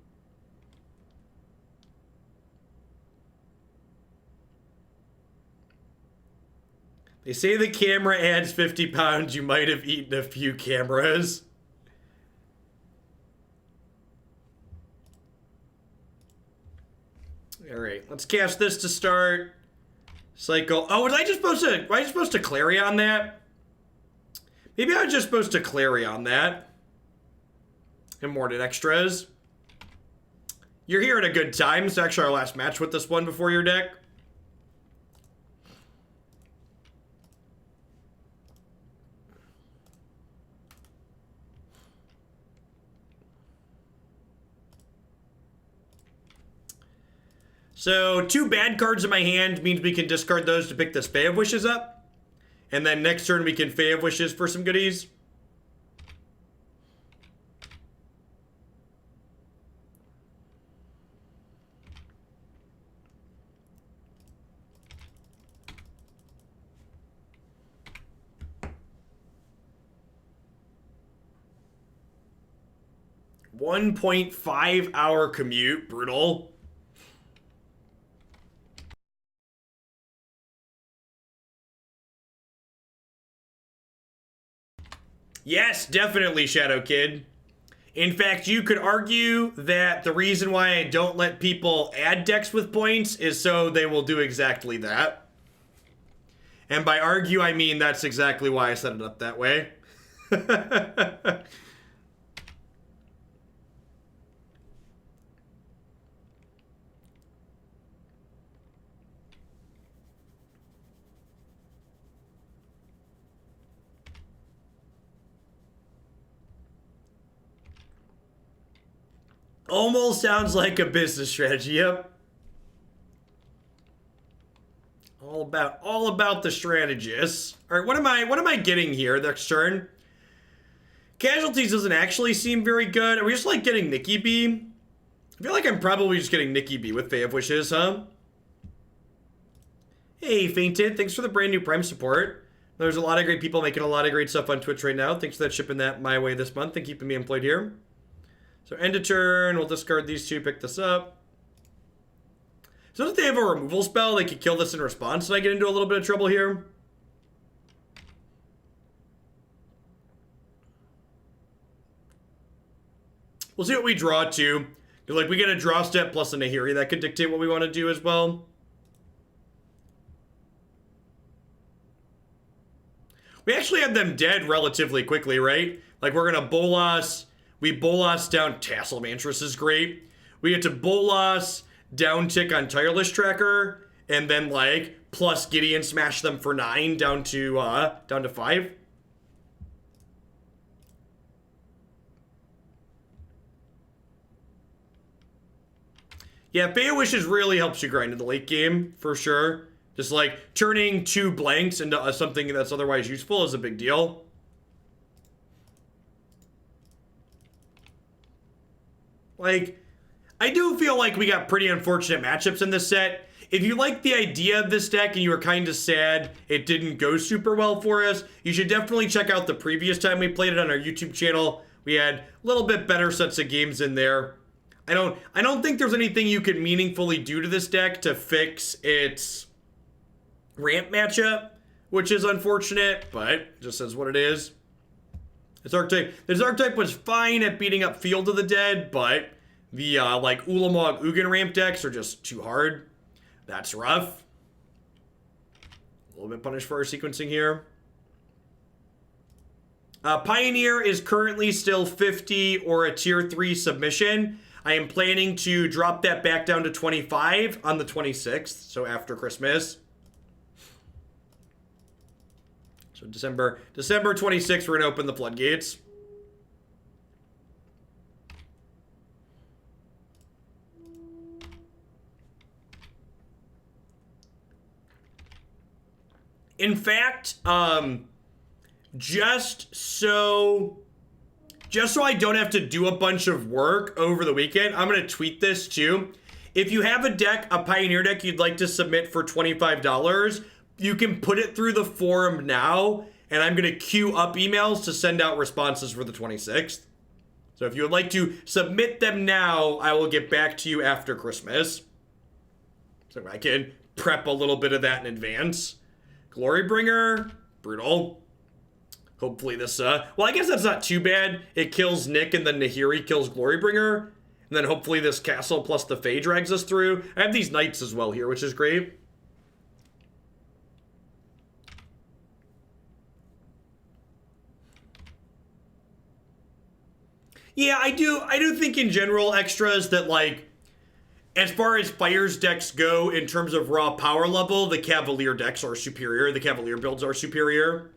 They say the camera adds 50 pounds. You might have eaten a few cameras. All right, let's cast this to start. Cycle. Oh, was I just supposed to Clarion that? Maybe I was just supposed to Clarion that. Immorted extras. You're here at a good time. It's actually our last match with this one before your deck. So 2 bad cards in my hand means we can discard those to pick this Fae of Wishes up. And then next turn we can Fae of Wishes for some goodies. $1.5-hour commute, brutal. Yes, definitely, Shadow Kid. In fact, you could argue that the reason why I don't let people add decks with points is so they will do exactly that. And by argue, I mean that's exactly why I set it up that way. Almost sounds like a business strategy, yep. All about the strategists. All right, what am I getting here next turn? Casualties doesn't actually seem very good. Are we just like getting Nikki B? I feel like I'm probably just getting Nikki B with Fae of Wishes, huh? Hey, Fainted, thanks for the brand new Prime support. There's a lot of great people making a lot of great stuff on Twitch right now. Thanks for that, shipping that my way this month and keeping me employed here. So end of turn, we'll discard these 2, pick this up. So if they have a removal spell, they could kill this in response. Did I get into a little bit of trouble here? We'll see what we draw to. Like, we get a draw step plus a Nahiri. That could dictate what we want to do as well. We actually have them dead relatively quickly, right? Like, we're going to Bolas. We Bolas down. Castle Vantress is great. We get to Bolas, down tick on Tireless Tracker, and then, like, plus Gideon smash them for 9 down to 5. Yeah, Fae of Wishes really helps you grind in the late game, for sure. Just, like, turning 2 blanks into something that's otherwise useful is a big deal. Like, I do feel like we got pretty unfortunate matchups in this set. If you like the idea of this deck and you were kind of sad it didn't go super well for us, you should definitely check out the previous time we played it on our YouTube channel. We had a little bit better sets of games in there. I don't think there's anything you could meaningfully do to this deck to fix its ramp matchup, which is unfortunate, but just is what it is. This archetype was fine at beating up Field of the Dead, but the like Ulamog Ugin ramp decks are just too hard. That's rough. A little bit punished for our sequencing here. Pioneer is currently still 50 or a tier 3 submission. I am planning to drop that back down to 25 on the 26th, so after Christmas. So December 26th, we're gonna open the floodgates. In fact, just so I don't have to do a bunch of work over the weekend, I'm gonna tweet this too. If you have a Pioneer deck you'd like to submit for $25, you can put it through the forum now, and I'm gonna queue up emails to send out responses for the 26th. So if you would like to submit them now, I will get back to you after Christmas. So I can prep a little bit of that in advance. Glorybringer, brutal. Hopefully this, well, I guess that's not too bad. It kills Nick and then Nahiri kills Glorybringer. And then hopefully this castle plus the Fae drags us through. I have these knights as well here, which is great. Yeah, I do think in general extras that, like, as far as Fires decks go in terms of raw power level, the Cavalier decks are superior. The Cavalier builds are superior.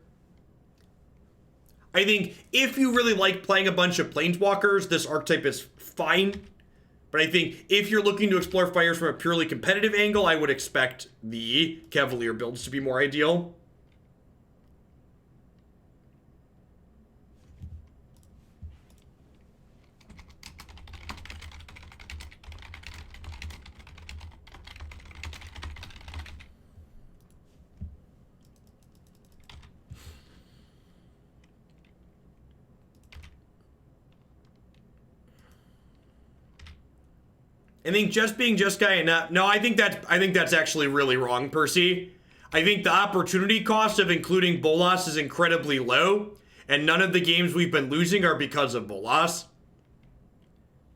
I think if you really like playing a bunch of Planeswalkers, this archetype is fine. But I think if you're looking to explore Fires from a purely competitive angle, I would expect the Cavalier builds to be more ideal. I think just being Jeskai and not... No, I think that's actually really wrong, Percy. I think the opportunity cost of including Bolas is incredibly low, and none of the games we've been losing are because of Bolas.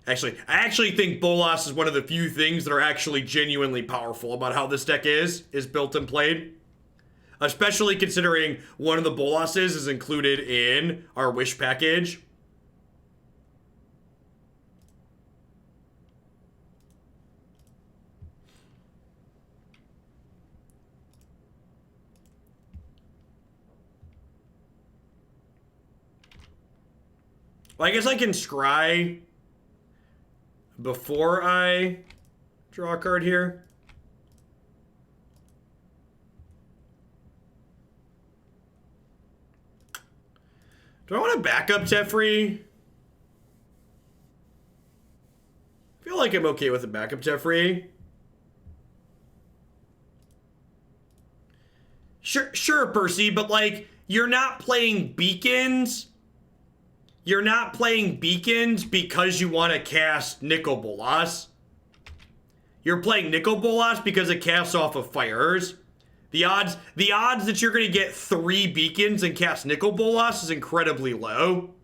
Actually, I actually think Bolas is one of the few things that are actually genuinely powerful about how this deck is built and played. Especially considering one of the Bolases is included in our Wish package. Well, I guess I can scry before I draw a card here. Do I want to back up Teferi? I feel like I'm okay with a backup Teferi. Sure, Percy, but like, you're not playing beacons. You're not playing beacons because you want to cast Nicol Bolas. You're playing Nicol Bolas because it casts off of Fires. The odds that you're going to get 3 beacons and cast Nicol Bolas is incredibly low.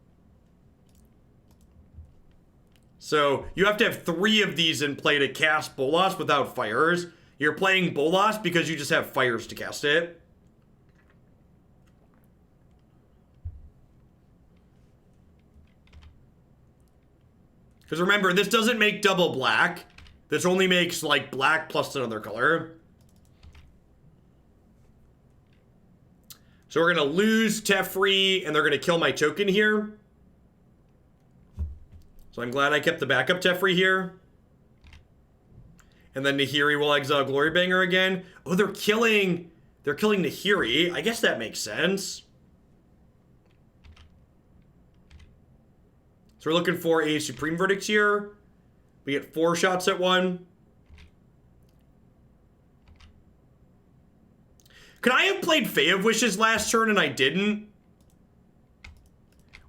So you have to have 3 of these in play to cast Bolas without Fires. You're playing Bolas because you just have Fires to cast it. Because remember, this doesn't make double black. This only makes, like, black plus another color. So we're going to lose Teferi, and they're going to kill my token here. So I'm glad I kept the backup Teferi here. And then Nahiri will exile Glorybringer again. Oh, they're killing Nahiri. I guess that makes sense. So we're looking for a Supreme Verdict here. We get 4 shots at 1. Could I have played Fae of Wishes last turn and I didn't?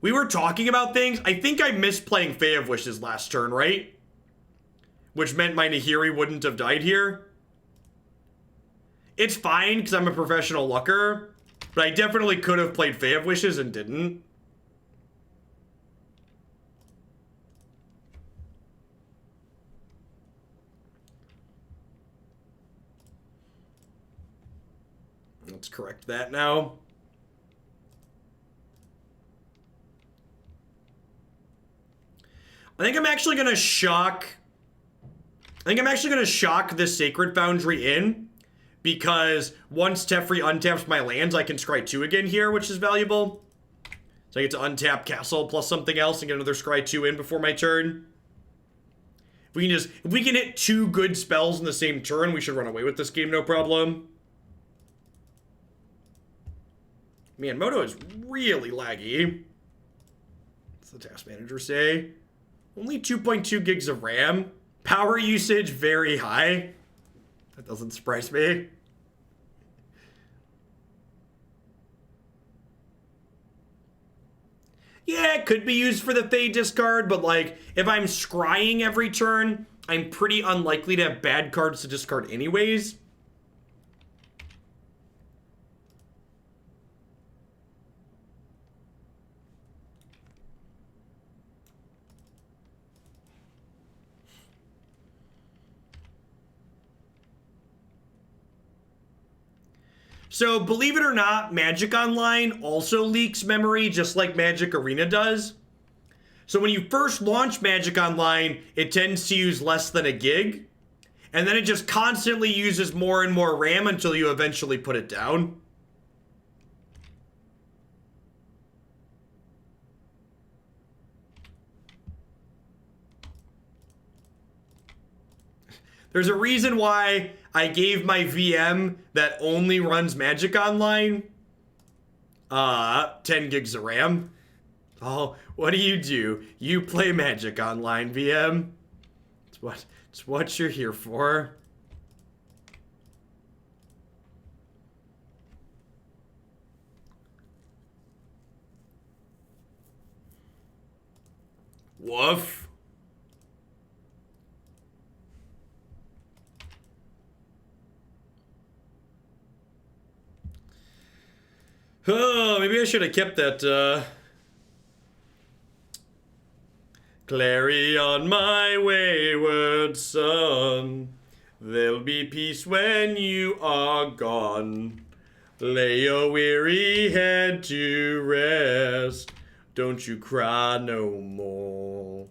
We were talking about things. I think I missed playing Fae of Wishes last turn, right? Which meant my Nahiri wouldn't have died here. It's fine because I'm a professional lucker, but I definitely could have played Fae of Wishes and didn't. Let's correct that now. I think I'm actually going to shock this Sacred Foundry in, because once Teferi untaps my lands, I can scry 2 again here, which is valuable. So I get to untap Castle plus something else and get another scry 2 in before my turn. If we can hit 2 good spells in the same turn, we should run away with this game, no problem. Man, Moto is really laggy. What's the task manager say? Only 2.2 gigs of RAM. Power usage very high. That doesn't surprise me. Yeah, it could be used for the Fae discard, but like, if I'm scrying every turn, I'm pretty unlikely to have bad cards to discard anyways. So, believe it or not, Magic Online also leaks memory just like Magic Arena does. So when you first launch Magic Online, it tends to use less than a gig. And then it just constantly uses more and more RAM until you eventually put it down. There's a reason why I gave my VM that only runs Magic Online 10 gigs of RAM. Oh, what do? You play Magic Online, VM. It's what you're here for. Woof. Oh, maybe I should have kept that, Clarion, my wayward son, there'll be peace when you are gone. Lay your weary head to rest, don't you cry no more.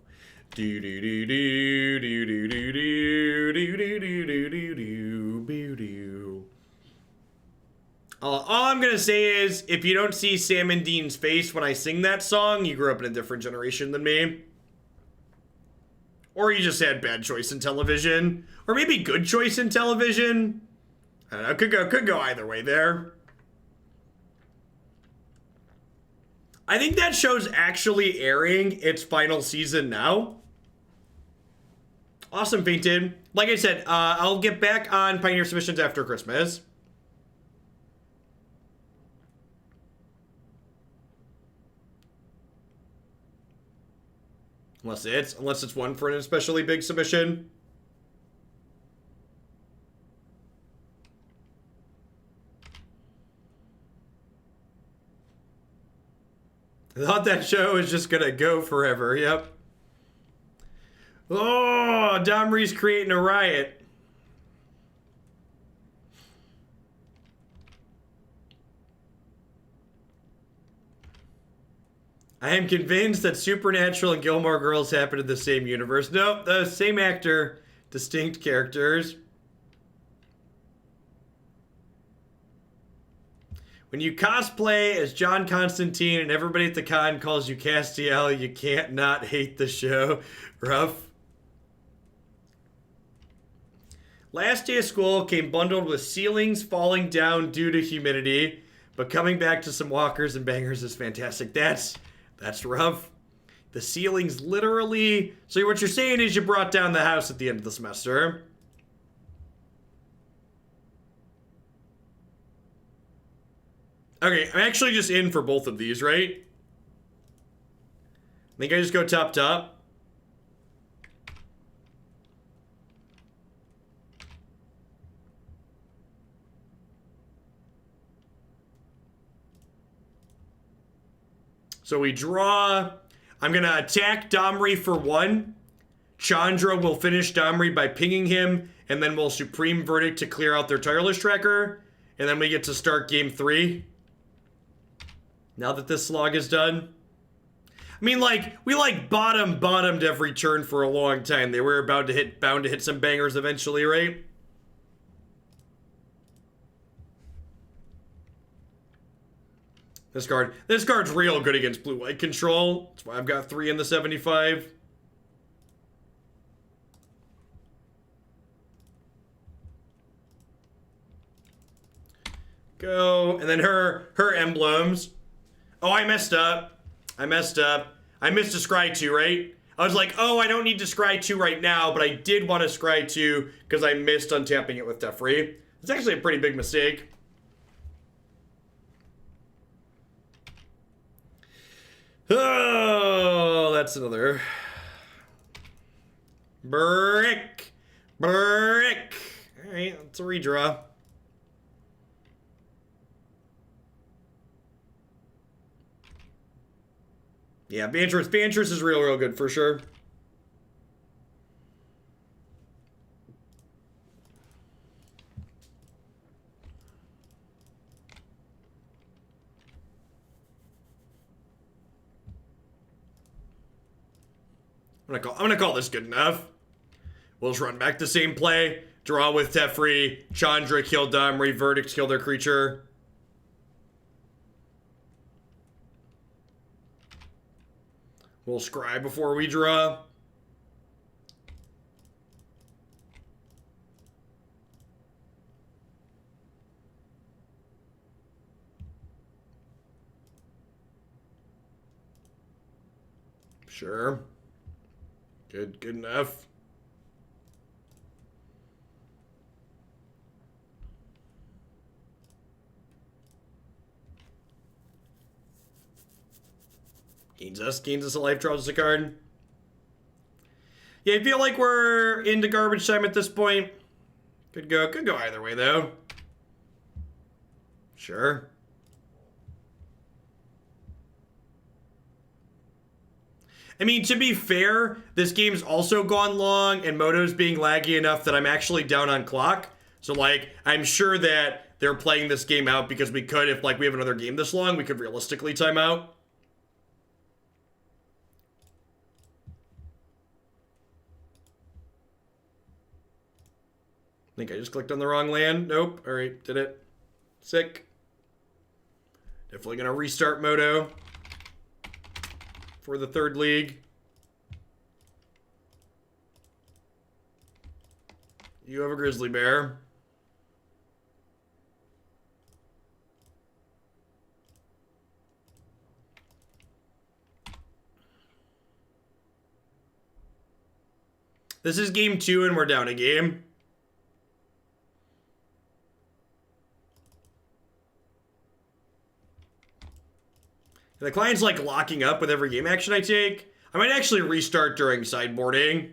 Do do do do do do do do do do do do do do. All I'm gonna say is, if you don't see Sam and Dean's face when I sing that song, you grew up in a different generation than me. Or you just had bad choice in television. Or maybe good choice in television. I don't know, could go either way there. I think that show's actually airing its final season now. Awesome, Fainted. Like I said, I'll get back on Pioneer submissions after Christmas. Unless it's one for an especially big submission. I thought that show was just gonna go forever, yep. Oh, Domri's creating a riot. I am convinced that Supernatural and Gilmore Girls happen in the same universe. Nope, the same actor, distinct characters. When you cosplay as John Constantine and everybody at the con calls you Castiel, you can't not hate the show. Rough. Last day of school came bundled with ceilings falling down due to humidity, but coming back to some walkers and bangers is fantastic. That's rough. The ceiling's literally... So what you're saying is you brought down the house at the end of the semester. Okay, I'm actually just in for both of these, right? I think I just go top. So we draw. I'm going to attack Domri for 1. Chandra will finish Domri by pinging him, and then we'll Supreme Verdict to clear out their Tireless Tracker, and then we get to start game 3. Now that this slog is done. I mean, like, we like bottomed every turn for a long time. They were bound to hit some bangers eventually, right? This card's real good against blue-white control. That's why I've got 3 in the 75. Go, and then her emblems. Oh, I messed up. I missed a Scry 2, right? I was like, oh, I don't need to Scry 2 right now, but I did want to Scry 2 because I missed untapping it with Teferi. It's actually a pretty big mistake. Oh, that's another brick. All right, it's a redraw. Yeah, Vantress is real good for sure. I'm gonna call this good enough. We'll just run back the same play. Draw with Teferi. Chandra kill Domri. Verdict kill their creature. We'll scry before we draw. Sure. Good enough. Gains us a life, draws us a card. Yeah, I feel like we're into garbage time at this point. Could go either way though. Sure. I mean, to be fair, this game's also gone long, and Moto's being laggy enough that I'm actually down on clock. So, like, I'm sure that they're playing this game out because we could, if, like, we have another game this long, we could realistically time out. I think I just clicked on the wrong land. Nope. All right, did it. Sick. Definitely gonna restart Moto for the third league. You have a grizzly bear. This is game 2 and we're down a game. The client's like locking up with every game action I take. I might actually restart during sideboarding.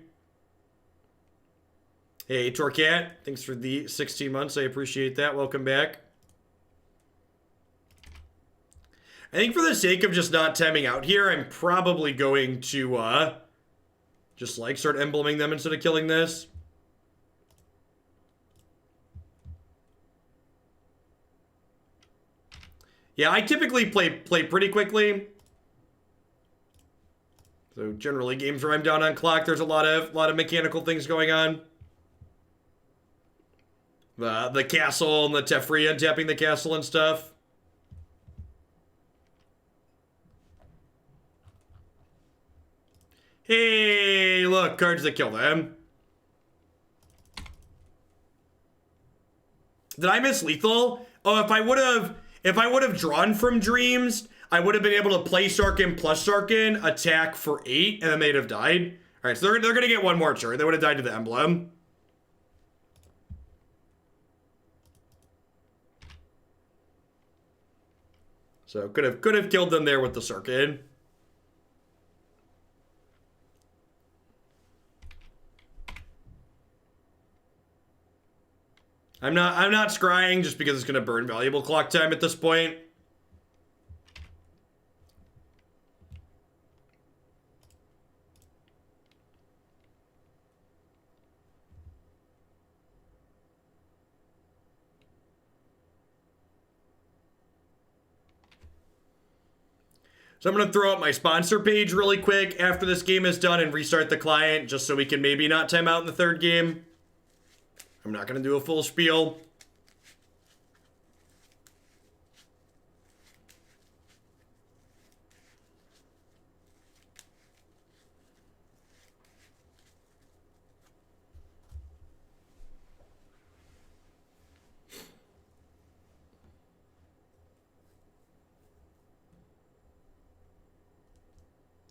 Hey, Torcat, thanks for the 16 months. I appreciate that. Welcome back. I think for the sake of just not timing out here, I'm probably going to just like start embleming them instead of killing this. Yeah, I typically play pretty quickly. So generally games where I'm down on clock, there's a lot of mechanical things going on. The castle and the Teferi untapping the castle and stuff. Hey, look, cards that kill them. Did I miss lethal? Oh, if I would have drawn from dreams, I would have been able to play Sarkhan plus Sarkhan, attack for 8, and then they'd have died. All right, so they're going to get one more turn. They would have died to the emblem. So could have killed them there with the Sarkhan. I'm not scrying just because it's going to burn valuable clock time at this point. So I'm going to throw up my sponsor page really quick after this game is done and restart the client just so we can maybe not time out in the third game. I'm not going to do a full spiel.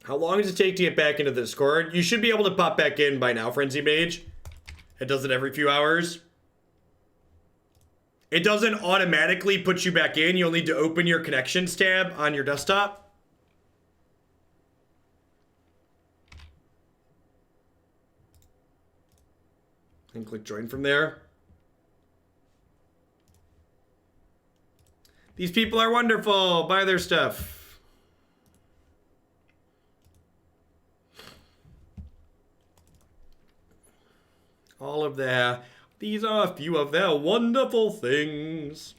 How long does it take to get back into the Discord? You should be able to pop back in by now, Frenzy Mage. It does it every few hours. It doesn't automatically put you back in. You'll need to open your connections tab on your desktop. And click join from there. These people are wonderful. Buy their stuff. All of their, these are a few of their wonderful things.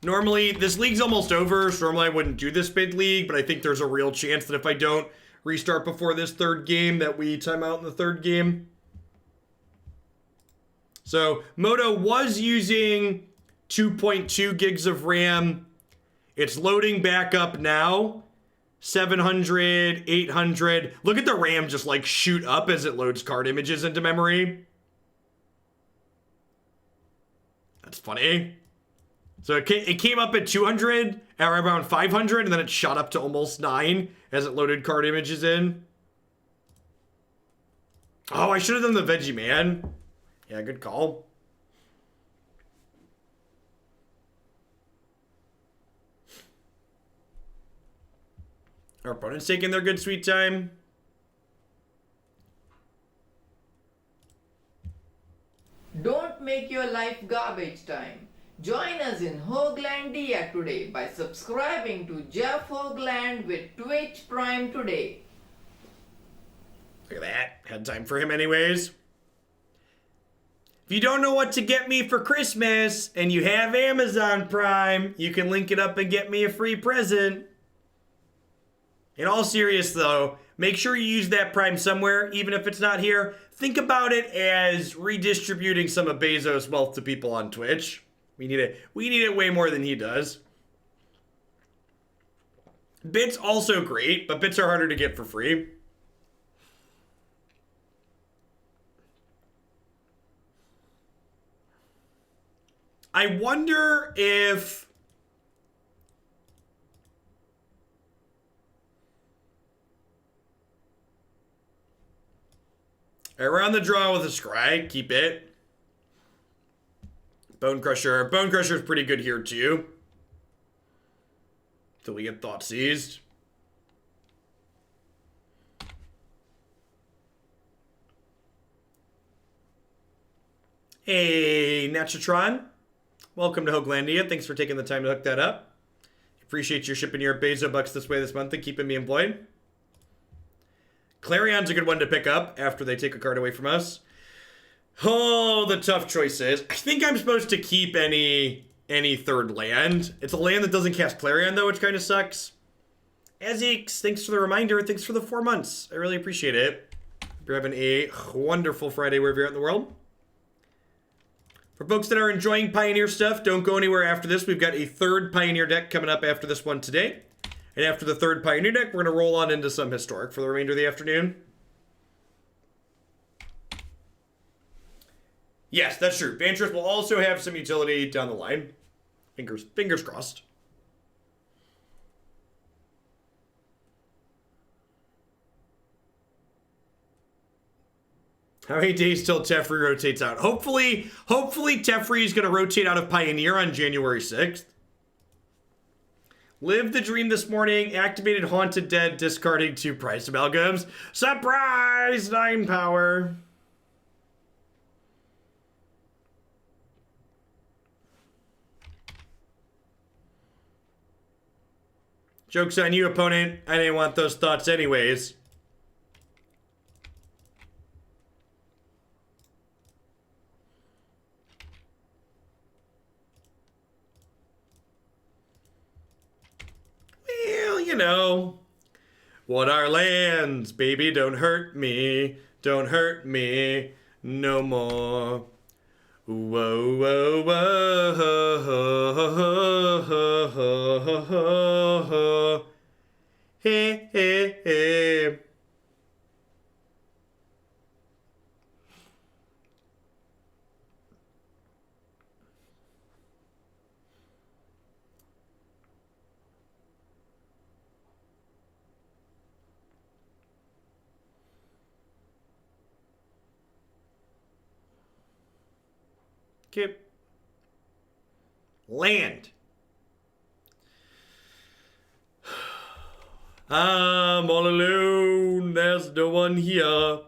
Normally, this league's almost over, so normally I wouldn't do this bid league, but I think there's a real chance that if I don't restart before this third game, that we time out in the third game. So, Moto was using 2.2 gigs of RAM. It's loading back up now. 700, 800. Look at the RAM just like shoot up as it loads card images into memory. That's funny. So it came up at 200, or around 500, and then it shot up to almost 9 as it loaded card images in. Oh, I should have done the Veggie Man. Yeah, good call. Our opponent's taking their good sweet time. Don't make your life garbage time. Join us in Hoaglandia today by subscribing to Jeff Hoagland with Twitch Prime today. Look at that. Had time for him anyways. If you don't know what to get me for Christmas and you have Amazon Prime, you can link it up and get me a free present. In all seriousness, though, make sure you use that Prime somewhere, even if it's not here. Think about it as redistributing some of Bezos' wealth to people on Twitch. We need it way more than he does. Bits also great, but bits are harder to get for free. I wonder if around the draw with a scry, keep it. Bonecrusher. Bonecrusher is pretty good here too. Till we get thought seized. Hey, Natchatron. Welcome to Hoaglandia. Thanks for taking the time to hook that up. Appreciate your shipping your Bezo bucks this way this month and keeping me employed. Clarion's a good one to pick up after they take a card away from us. Oh, the tough choices. I think I'm supposed to keep any third land. It's a land that doesn't cast Clarion, though, which kind of sucks. Azix, thanks for the reminder. Thanks for the 4 months. I really appreciate it. Hope you're having a wonderful Friday wherever you're at in the world. For folks that are enjoying Pioneer stuff, don't go anywhere after this. We've got a third Pioneer deck coming up after this one today. And after the third Pioneer deck, we're going to roll on into some Historic for the remainder of the afternoon. Yes, that's true. Vantress will also have some utility down the line. Fingers crossed. How many days till Teferi rotates out? Hopefully Teferi is going to rotate out of Pioneer on January 6th. Lived the dream this morning, activated Haunted Dead, discarding 2 prize amalgams. Surprise! 9 power. Joke's on you, opponent. I didn't want those thoughts anyways. Well, you know. What are lands? Baby, don't hurt me. Don't hurt me no more. Whoa, whoa, whoa. Hey, hey, hey. Kip. Land. I'm all alone. There's no one here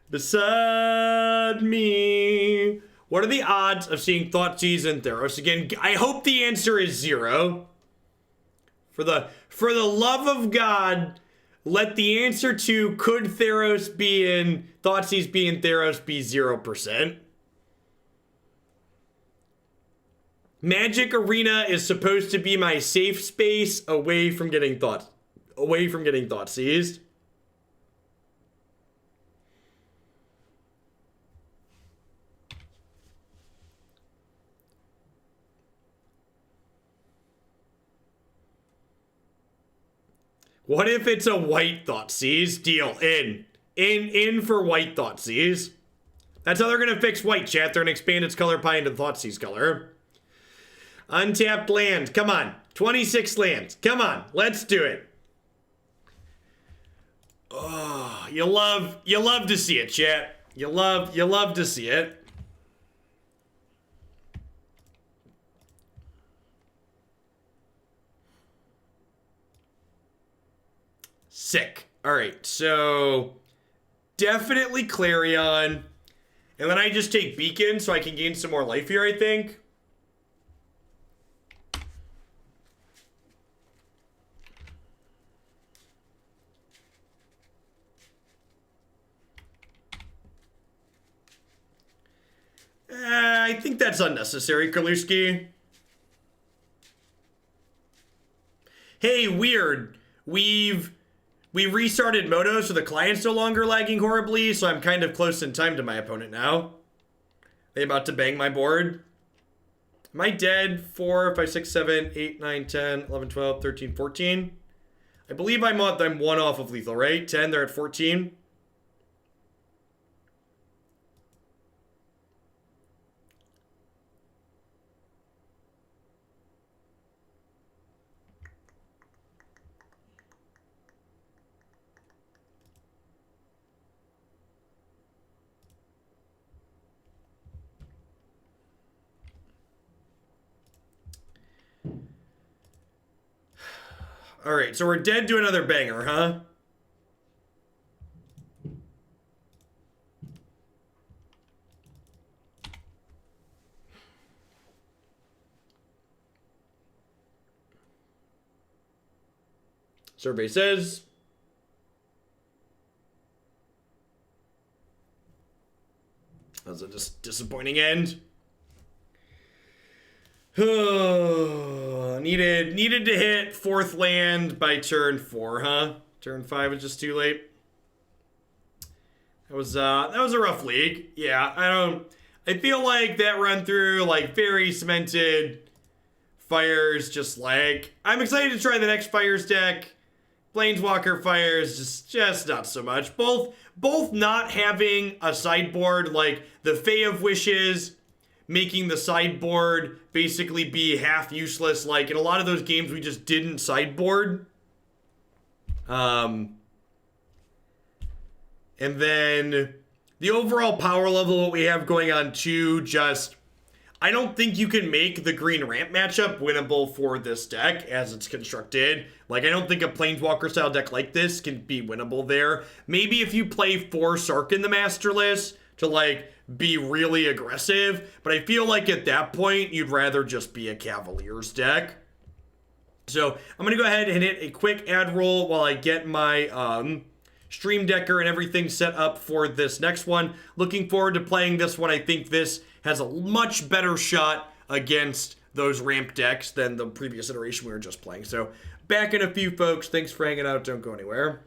beside me. What are the odds of seeing Thoughtseize and Theros again? I hope the answer is 0. For the love of God, let the answer to could Theros be in Thoughtseize be in Theros be 0%. Magic Arena is supposed to be my safe space away from getting Thoughtseized. What if it's a white Thoughtseize? Deal. In for white Thoughtseize. That's how they're gonna fix white, chat. They're gonna expand its color pie into the Thoughtseize color. Untapped land. Come on. 26 lands. Come on. Let's do it. Oh, you love to see it, chat. You love to see it. Sick. All right. So definitely Clarion. And then I just take Beacon so I can gain some more life here, I think. I think that's unnecessary, Kaluski. Hey, weird. We restarted Moto, so the client's no longer lagging horribly, so I'm kind of close in time to my opponent now. They about to bang my board. Am I dead? 4, 5, 6, 7, 8, 9, 10, 11, 12, 13, 14. I believe I'm 1 off of lethal, right? 10, they're at 14. All right, so we're dead to another banger, huh? Survey says. That was a disappointing end. Needed to hit 4th land by turn 4, huh? Turn 5 is just too late. That was a rough league. Yeah, I feel like that run through, like, very cemented. Fires just like, I'm excited to try the next Fires deck. Planeswalker Fires just not so much. Both not having a sideboard like the Fae of Wishes making the sideboard basically be half useless. Like, in a lot of those games, we just didn't sideboard. And then the overall power level, what we have going on too, just... I don't think you can make the green ramp matchup winnable for this deck as it's constructed. Like, I don't think a Planeswalker style deck like this can be winnable there. Maybe if you play 4 Sarkhan the Masterless to, like, be really aggressive. But I feel like at that point, you'd rather just be a Cavaliers deck. So, I'm going to go ahead and hit a quick ad roll while I get my Stream Decker and everything set up for this next one. Looking forward to playing this one. I think this has a much better shot against those ramp decks than the previous iteration we were just playing. So, back in a few, folks. Thanks for hanging out. Don't go anywhere.